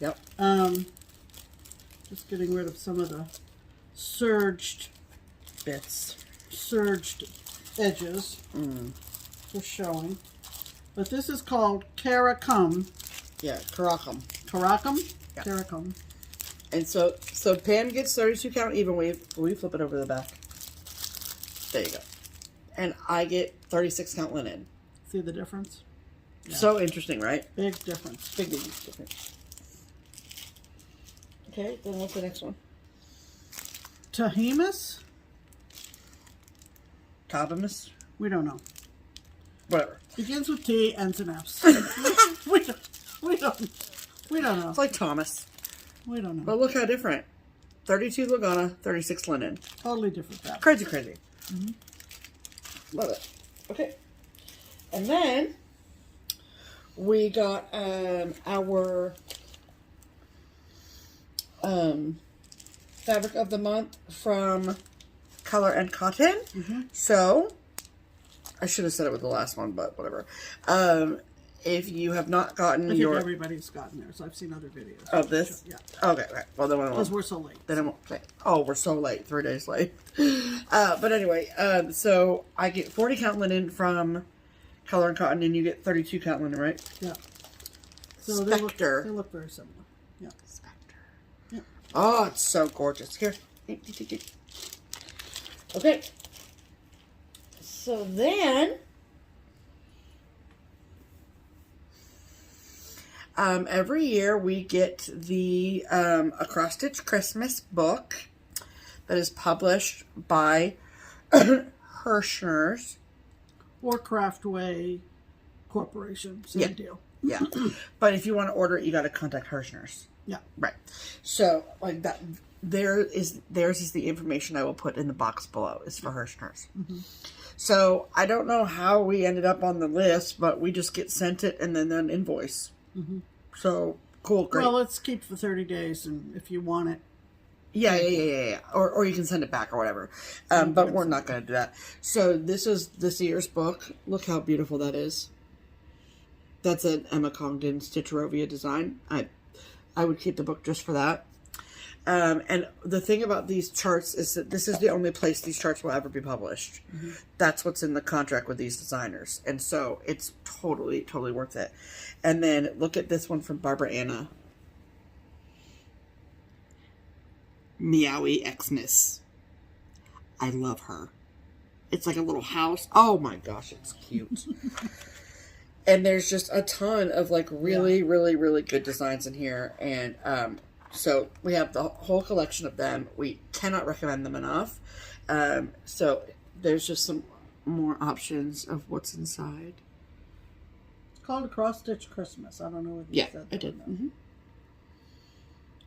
Yep. Just getting rid of some of the surged edges. Just showing. But this is called Caracum. Yeah, Caracum. Caracum? Yeah. Caracum. And so Pam gets 32 count even weave. Will you flip it over the back? There you go. And I get 36 count linen. See the difference? Yeah. So interesting, right? Big difference. Big difference. Okay, then what's the next one? Tahimas? Tabamus? We don't know. Whatever. Begins with T, ends in F's. we don't know. It's like Thomas. We don't know. But look how different. 32 Lagana, 36 linen. Totally different fabric. Crazy, crazy. Love it. Okay. And then we got our fabric of the month from Color and Cotton. So I should have said it with the last one, but whatever. If you have not gotten I think everybody's gotten theirs. I've seen other videos. Of this? Yeah. Okay, right. Well, then because we're so late. Then I won't play. Oh, we're so late. 3 days late. But anyway, so I get 40 count linen from Color and Cotton, and you get 32 count linen, right? Yeah. So Spectre. They look very similar. Yeah. Spectre. Yeah. Oh, it's so gorgeous. Here. Okay. So then, every year we get the A Cross Stitch Christmas book that is published by Hirschner's. Or Craftway Corporation. Same deal. Yeah. But if you want to order it, you got to contact Hirschner's. Yeah. Right. So, like that, theirs is the information I will put in the box below is for Hirschner's. So, I don't know how we ended up on the list, but we just get sent it and then an invoice. So, cool, great. Well, let's keep for 30 days, and if you want it. Yeah. Or you can send it back or whatever. But we're not going to do that. So, this is this year's book. Look how beautiful that is. That's an Emma Congdon Stitcherovia design. I would keep the book just for that. And the thing about these charts is that this is the only place these charts will ever be published. That's what's in the contract with these designers. And so it's totally, totally worth it. And then look at this one from Barbara Anna. Meowie Xmas. I love her. It's like a little house. Oh my gosh, it's cute. And there's just a ton of like really, really, really good designs in here. And so we have the whole collection of them. We cannot recommend them enough. So there's just some more options of what's inside. It's called A Cross Stitch Christmas. I don't know what you said. I did.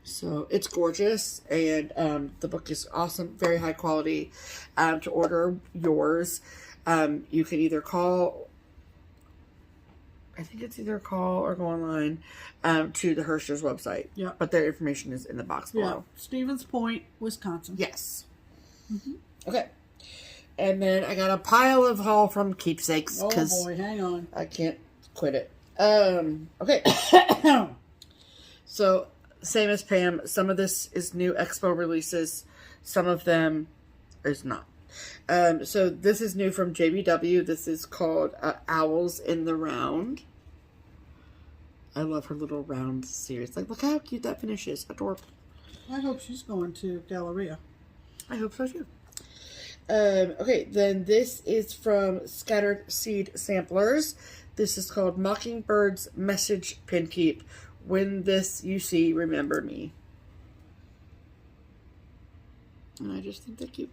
So it's gorgeous, and the book is awesome, very high quality. To order yours, you can either call, I think it's either call or go online to the Hirschner's website. Yeah. But their information is in the box below. Stevens Point, Wisconsin. Yes. Okay. And then I got a pile of haul from Keepsakes. Oh boy, hang on. I can't quit it. Okay. So, same as Pam, some of this is new Expo releases. Some of them is not. So this is new from JBW. This is called Owls in the Round. I love her little round series. Like, look how cute that finish is. Adorable. I hope she's going to Galleria. I hope so too. Okay, then this is from Scattered Seed Samplers. This is called Mockingbird's Message Pin Keep. When this you see, remember me. And I just think they're cute.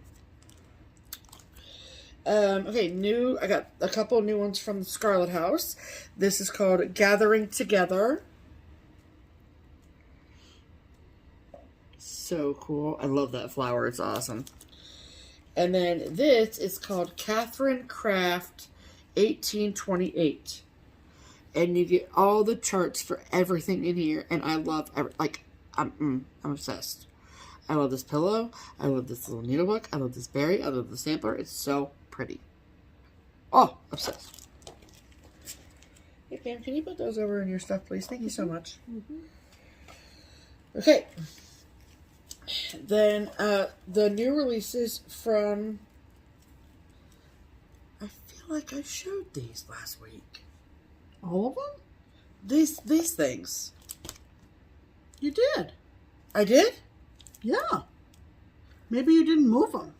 Okay, I got a couple new ones from the Scarlet House. This is called Gathering Together. So cool. I love that flower. It's awesome. And then this is called Catherine Craft 1828. And you get all the charts for everything in here. And I love, I'm obsessed. I love this pillow. I love this little needlebook. I love this berry. I love the sampler. It's so pretty. Oh, obsessed. Hey, Pam, can you put those over in your stuff, please? Thank you so much. Okay. Then, the new releases from... I feel like I showed these last week. All of them? These things. You did. I did? Yeah. Maybe you didn't move them.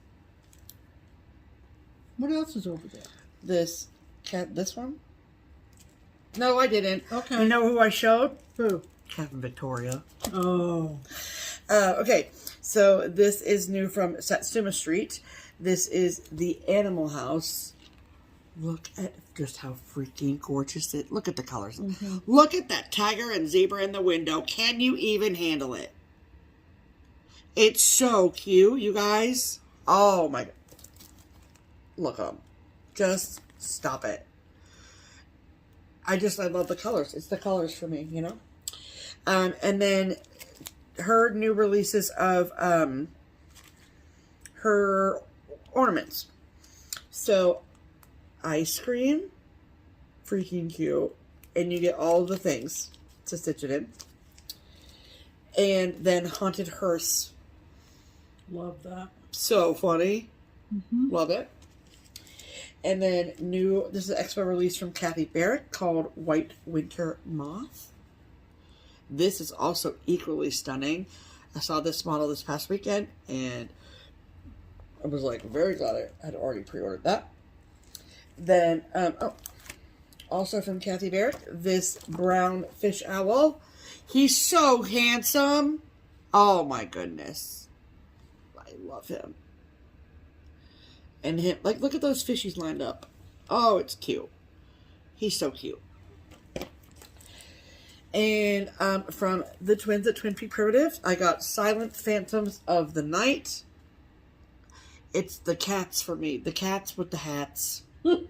What else is over there? This one? No, I didn't. Okay. You know who I showed? Who? Captain Victoria. Oh. Okay, so this is new from Satsuma Street. This is the Animal House. Look at just how freaking gorgeous it. Look at the colors. Look at that tiger and zebra in the window. Can you even handle it? It's so cute, you guys. Oh my God. Look at them. Just stop it. I love the colors. It's the colors for me, you know? And then her new releases of her ornaments. So, ice cream. Freaking cute. And you get all the things to stitch it in. And then Haunted Hearse. Love that. So funny. Mm-hmm. Love it. And then this is an expo release from Kathy Barrett called White Winter Moth. This is also equally stunning. I saw this model this past weekend and I was like very glad I had already pre-ordered that. Then, also from Kathy Barrett, this brown fish owl. He's so handsome. Oh my goodness. I love him. And him, like, look at those fishies lined up. Oh, it's cute. He's so cute. And from the twins at Twin Peak Primitive, I got Silent Phantoms of the Night. It's the cats for me. The cats with the hats. Look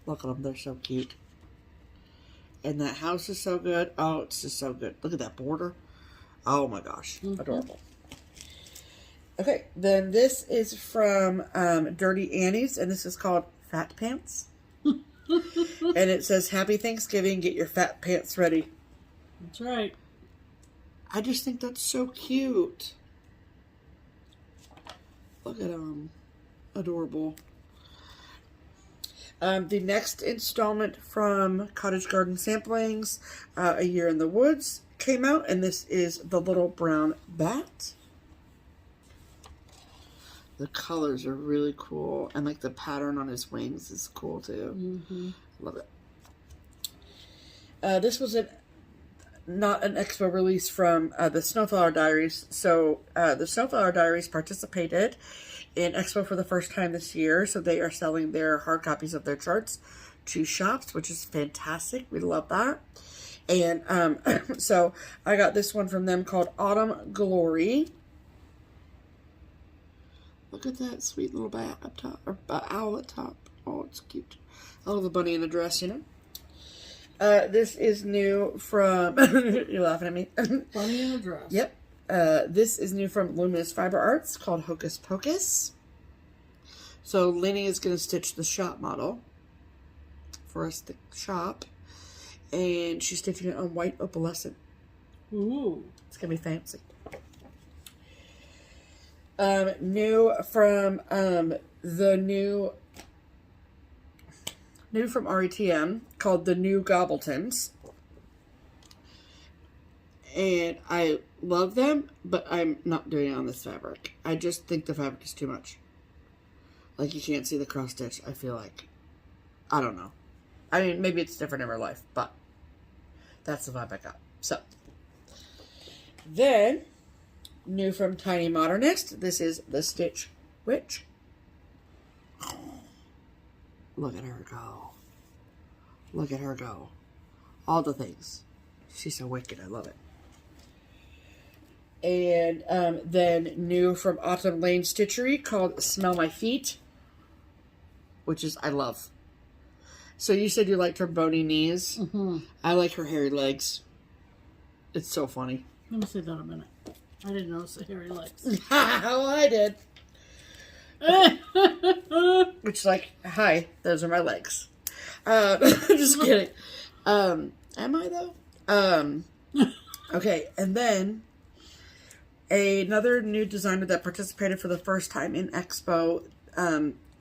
at them. They're so cute. And that house is so good. Oh, it's just so good. Look at that border. Oh my gosh. Mm-hmm. Adorable. Okay, then this is from Dirty Annie's, and this is called Fat Pants. And it says, Happy Thanksgiving, get your fat pants ready. That's right. I just think that's so cute. Look at them. Adorable. The next installment from Cottage Garden Samplings, A Year in the Woods, came out, and this is the little brown bat. The colors are really cool, and like the pattern on his wings is cool too. Mm-hmm. Love it. This was not an expo release from the Snowflower Diaries. So the Snowflower Diaries participated in expo for the first time this year. So they are selling their hard copies of their charts to shops, which is fantastic. We love that. And so I got this one from them called Autumn Glory. Look at that sweet little bat up top, or owl at top. Oh, it's cute. I love the bunny in a dress, you know. This is new from, you're laughing at me. Bunny in a dress. Yep. This is new from Luminous Fiber Arts called Hocus Pocus. So Lenny is going to stitch the shop model for us, the shop. And she's stitching it on white opalescent. Ooh. It's going to be fancy. New from new from RETM called The New Gobbletons. And I love them, but I'm not doing it on this fabric. I just think the fabric is too much. Like, you can't see the cross stitch, I feel like. I don't know. I mean, maybe it's different in real life, but that's the vibe I got. So, then, new from Tiny Modernist, this is the Stitch Witch. Look at her go. Look at her go. All the things. She's so wicked. I love it. And then new from Autumn Lane Stitchery called Smell My Feet, which is, I love. So you said you liked her bony knees. Mm-hmm. I like her hairy legs. It's so funny. Let me see that a minute. I didn't notice the hairy legs. Oh, I did. Which is like, hi, those are my legs. Just kidding. Am I though? Okay, and then another new designer that participated for the first time in Expo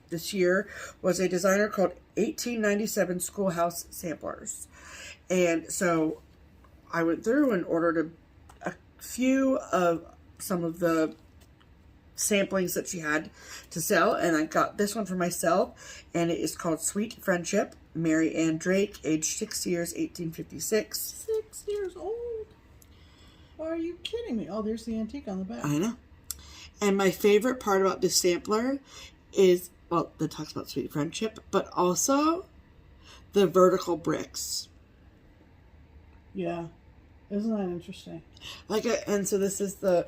this year was a designer called 1897 Schoolhouse Samplers. And so I went through and ordered a few of some of the samplings that she had to sell, and I got this one for myself, and it is called Sweet Friendship, Mary Ann Drake, age 6 years, 1856. 6 years old? Are you kidding me? Oh, there's the antique on the back. I know. And my favorite part about this sampler is, well, that talks about sweet friendship, but also the vertical bricks. Yeah. Isn't that interesting? And so this is the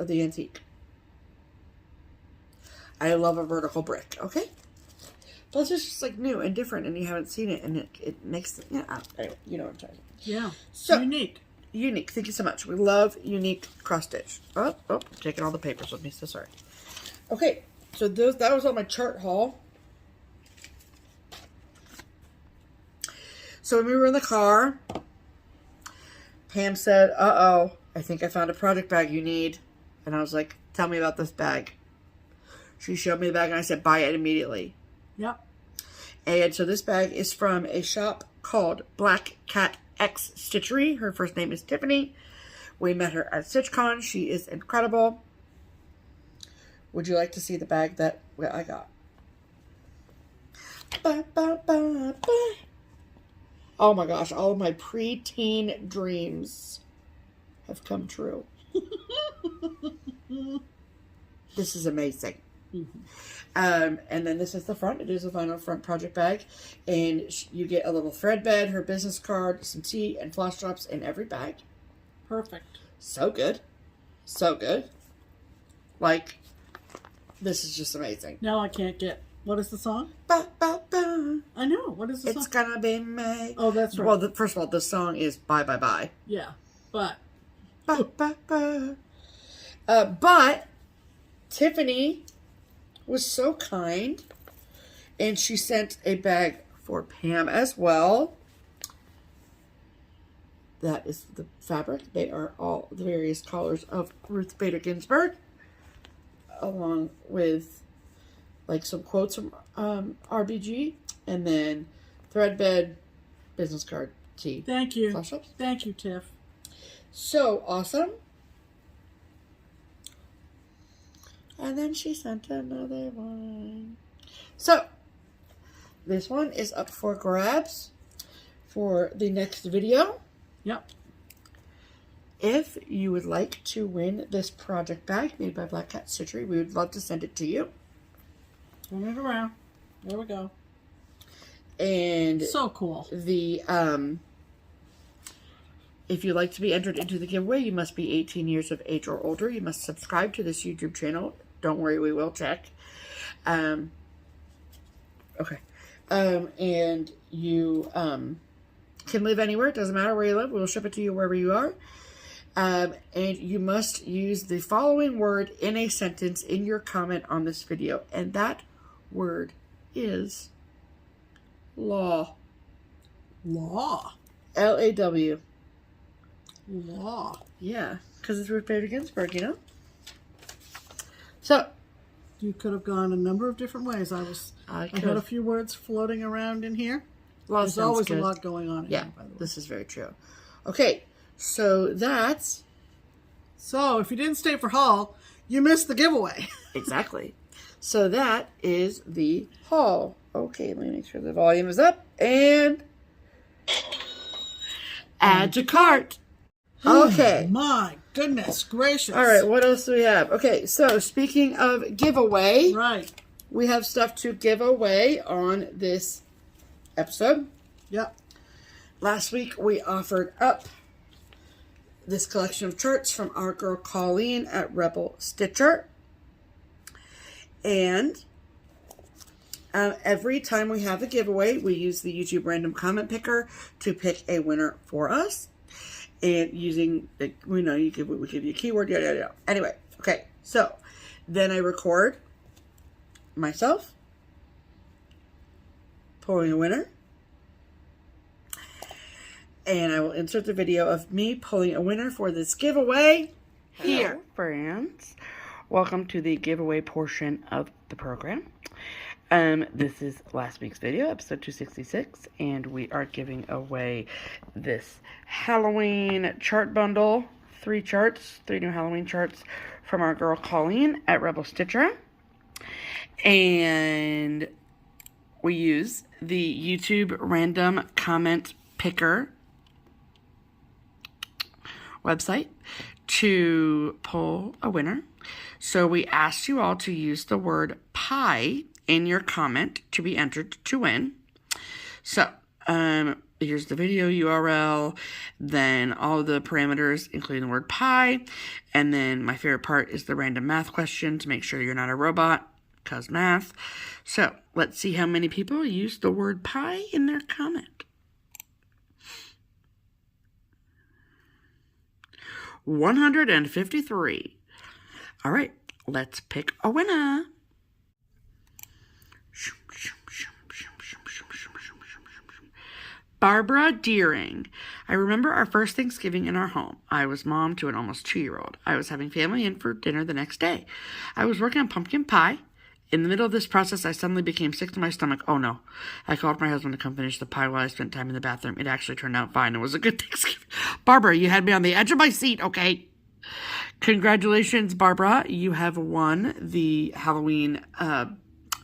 antique. I love a vertical brick. Okay. Plus, it's just like new and different, and you haven't seen it, and it makes it. Yeah. Anyway, you know what I'm talking about. Yeah. So unique. Unique. Thank you so much. We love unique cross stitch. Oh, I'm taking all the papers with me. So sorry. Okay. So that was on my chart haul. So when we were in the car, Pam said, "Uh-oh, I think I found a project bag you need." And I was like, "Tell me about this bag." She showed me the bag and I said, "Buy it immediately." Yep. And so this bag is from a shop called Black Cat XStitchery. Her first name is Tiffany. We met her at StitchCon. She is incredible. Would you like to see the bag that I got? Ba, ba, ba, ba. Oh my gosh, all of my preteen dreams have come true. This is amazing. Mm-hmm. And then this is the front. It is a vinyl front project bag. And you get a little thread bed, her business card, some tea, and floss drops in every bag. Perfect. So good. So good. Like, this is just amazing. Now I can't get... What is the song? Ba, ba, ba. I know. What is the song? It's gonna be May. Oh, that's right. Well, first of all, the song is Bye, Bye, Bye. Yeah, but... Ba, ba, ba. But Tiffany was so kind, and she sent a bag for Pam as well. That is the fabric. They are all the various colors of Ruth Bader Ginsburg, along with like some quotes from RBG, and then thread bed, business card, tea. Thank you. Flash ups. Thank you, Tiff. So awesome. And then she sent another one. So, this one is up for grabs for the next video. Yep. If you would like to win this project bag made by Black Cat Stitchery, we would love to send it to you. Turn it around. There we go. And so cool. If you'd like to be entered into the giveaway, you must be 18 years of age or older. You must subscribe to this YouTube channel. Don't worry, we will check. Okay. And you can live anywhere. It doesn't matter where you live. We will ship it to you wherever you are. And you must use the following word in a sentence in your comment on this video. And that word is law. Law. L-A-W. Law. Yeah, because it's Ruth Bader Ginsburg, you know? So. You could have gone a number of different ways. I had a few words floating around in here. There's always a lot going on in here, by the way. This is very true. Okay, so that's... So, if you didn't stay for haul, you missed the giveaway. Exactly. So that is the haul. Okay, let me make sure the volume is up. And... add to cart. Okay. Oh, my goodness gracious. All right, what else do we have? Okay, so speaking of giveaway. Right. We have stuff to give away on this episode. Yep. Last week we offered up this collection of charts from our girl Colleen at Rebel Stitcher. And every time we have a giveaway, we use the YouTube random comment picker to pick a winner for us. And using, we give you a keyword, yada, yada, yada. Anyway, okay, so then I record myself pulling a winner. And I will insert the video of me pulling a winner for this giveaway here. Hello, friends. Welcome to the giveaway portion of the program. This is last week's video, episode 266, and we are giving away this Halloween chart bundle. 3 charts, 3 new Halloween charts from our girl Colleen at Rebel Stitcher. And we use the YouTube random comment picker website to pull a winner. So we asked you all to use the word pie in your comment to be entered to win. So here's the video URL, then all the parameters, including the word pie, and then my favorite part is the random math question to make sure you're not a robot, because math. So, let's see how many people use the word pie in their comment. 153. All right, let's pick a winner. Barbara Deering. I remember our first Thanksgiving in our home. I was mom to an almost 2-year-old. I was having family in for dinner the next day. I was working on pumpkin pie. In the middle of this process, I suddenly became sick to my stomach. Oh no. I called my husband to come finish the pie while I spent time in the bathroom. It actually turned out fine. It was a good Thanksgiving. Barbara, you had me on the edge of my seat, okay? Congratulations, Barbara. You have won the Halloween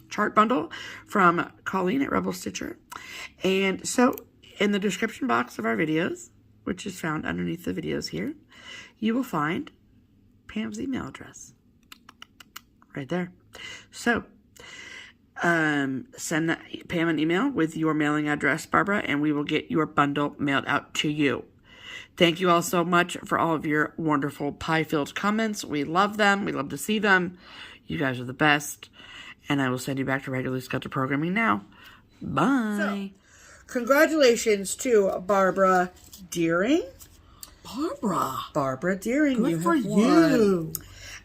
chart bundle from Colleen at Rebel Stitcher. And so, in the description box of our videos, which is found underneath the videos here, you will find Pam's email address. Right there. So, send Pam an email with your mailing address, Barbara, and we will get your bundle mailed out to you. Thank you all so much for all of your wonderful pie-filled comments. We love them. We love to see them. You guys are the best. And I will send you back to regularly scheduled programming now. Bye. So, congratulations to Barbara Deering. Barbara Deering. Good for you.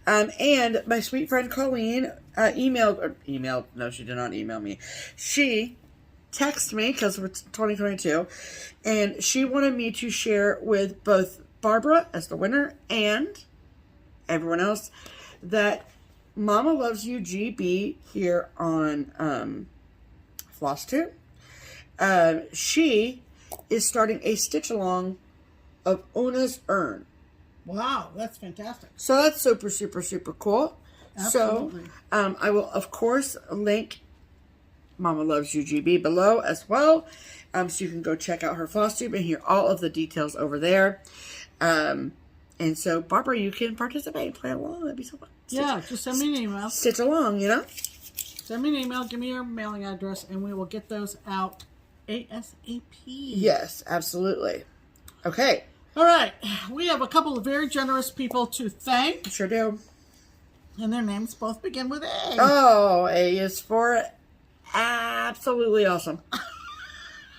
And my sweet friend Colleen emailed. No, she did not email me. She texted me because we're 2022, and she wanted me to share with both Barbara as the winner and everyone else that Mama Loves You GB here on FlossTube. She is starting a stitch along of Una's Urn. Wow, that's fantastic. So that's super, super, super cool. Absolutely. So I will, of course, link Mama Loves You GB below as well. So you can go check out her FlossTube and hear all of the details over there. And so, Barbara, you can participate, play along. That'd be so fun. Yeah, just send me an email. Stitch along, you know? Send me an email, give me your mailing address, and we will get those out ASAP. Yes, absolutely. Okay. All right. We have a couple of very generous people to thank. Sure do. And their names both begin with A. Oh, A is for absolutely awesome.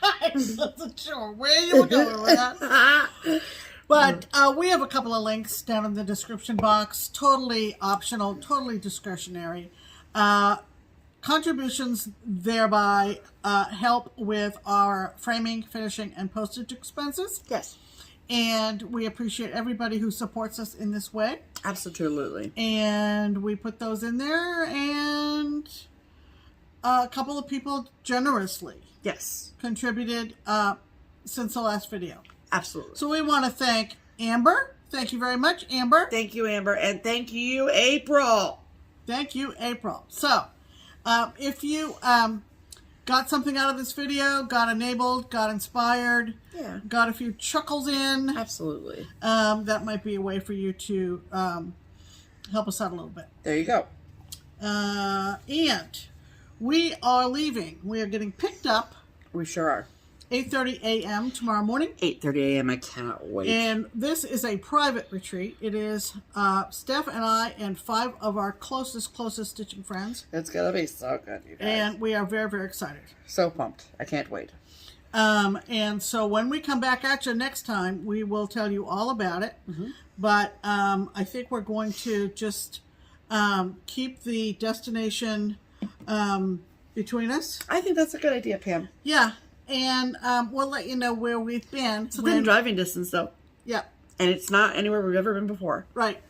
I wasn't sure where you were going with that. But we have a couple of links down in the description box. Totally optional, totally discretionary. Contributions thereby help with our framing, finishing, and postage expenses. Yes. And we appreciate everybody who supports us in this way. Absolutely. And we put those in there, and a couple of people generously contributed since the last video. Absolutely. So we want to thank Amber. Thank you very much, Amber. Thank you, Amber. And thank you, April. Thank you, April. So, if you got something out of this video, got enabled, got inspired, got a few chuckles in. Absolutely. That might be a way for you to help us out a little bit. There you go. And we are leaving. We are getting picked up. We sure are. 8:30 a.m. tomorrow morning. 8:30 a.m. I cannot wait. And this is a private retreat. It is Steph and I and 5 of our closest stitching friends. It's going to be so good, you guys. And we are very, very excited. So pumped. I can't wait. And so when we come back at you next time, we will tell you all about it. Mm-hmm. But I think we're going to just keep the destination between us. I think that's a good idea, Pam. Yeah. And we'll let you know where we've been. It's within driving distance, though. Yeah. And it's not anywhere we've ever been before. Right.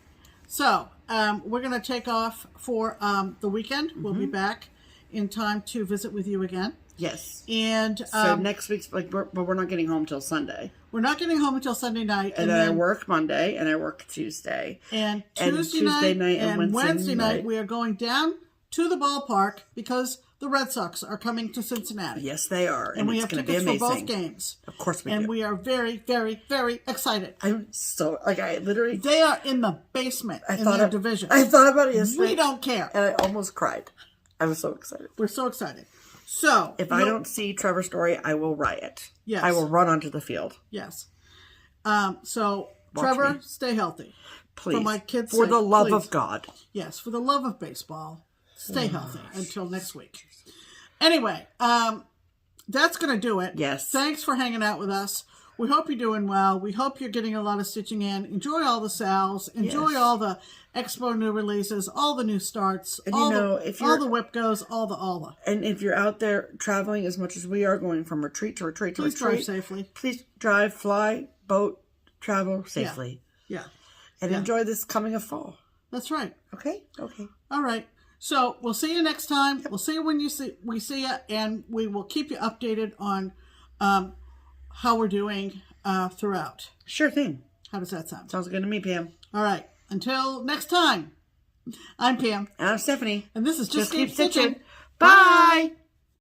So, we're going to take off for the weekend. Mm-hmm. We'll be back in time to visit with you again. Yes. And so next week's, but we're not getting home till Sunday. We're not getting home until Sunday night. And then I work Monday, and I work Tuesday. And Tuesday night and Wednesday night, we are going down to the ballpark because the Red Sox are coming to Cincinnati. Yes, they are. And we have tickets for both games. Of course we do. And we are very, very, very excited. I'm so, I literally... They are in the basement in their division. I thought about it yesterday. We don't care. And I almost cried. I was so excited. We're so excited. So if I don't see Trevor's story, I will riot. Yes. I will run onto the field. Yes. So Trevor, stay healthy. Please. For my kids' For sake, the love please. of God. Yes, for the love of baseball. Stay healthy until next week. Anyway, that's going to do it. Yes. Thanks for hanging out with us. We hope you're doing well. We hope you're getting a lot of stitching in. Enjoy all the sales. Enjoy all the Expo new releases, all the new starts, and all all the whip goes, all the. And if you're out there traveling as much as we are, going from retreat to retreat to retreat. Please drive safely. Please drive, fly, boat, travel safely. Yeah. And enjoy this coming of fall. That's right. Okay? Okay. All right. So we'll see you next time. We'll see you when we see you, and we will keep you updated on how we're doing throughout. Sure thing. How does that sound? Sounds good to me, Pam. All right. Until next time, I'm Pam. And I'm Stephanie. And this is Just Keep Stitching. Bye!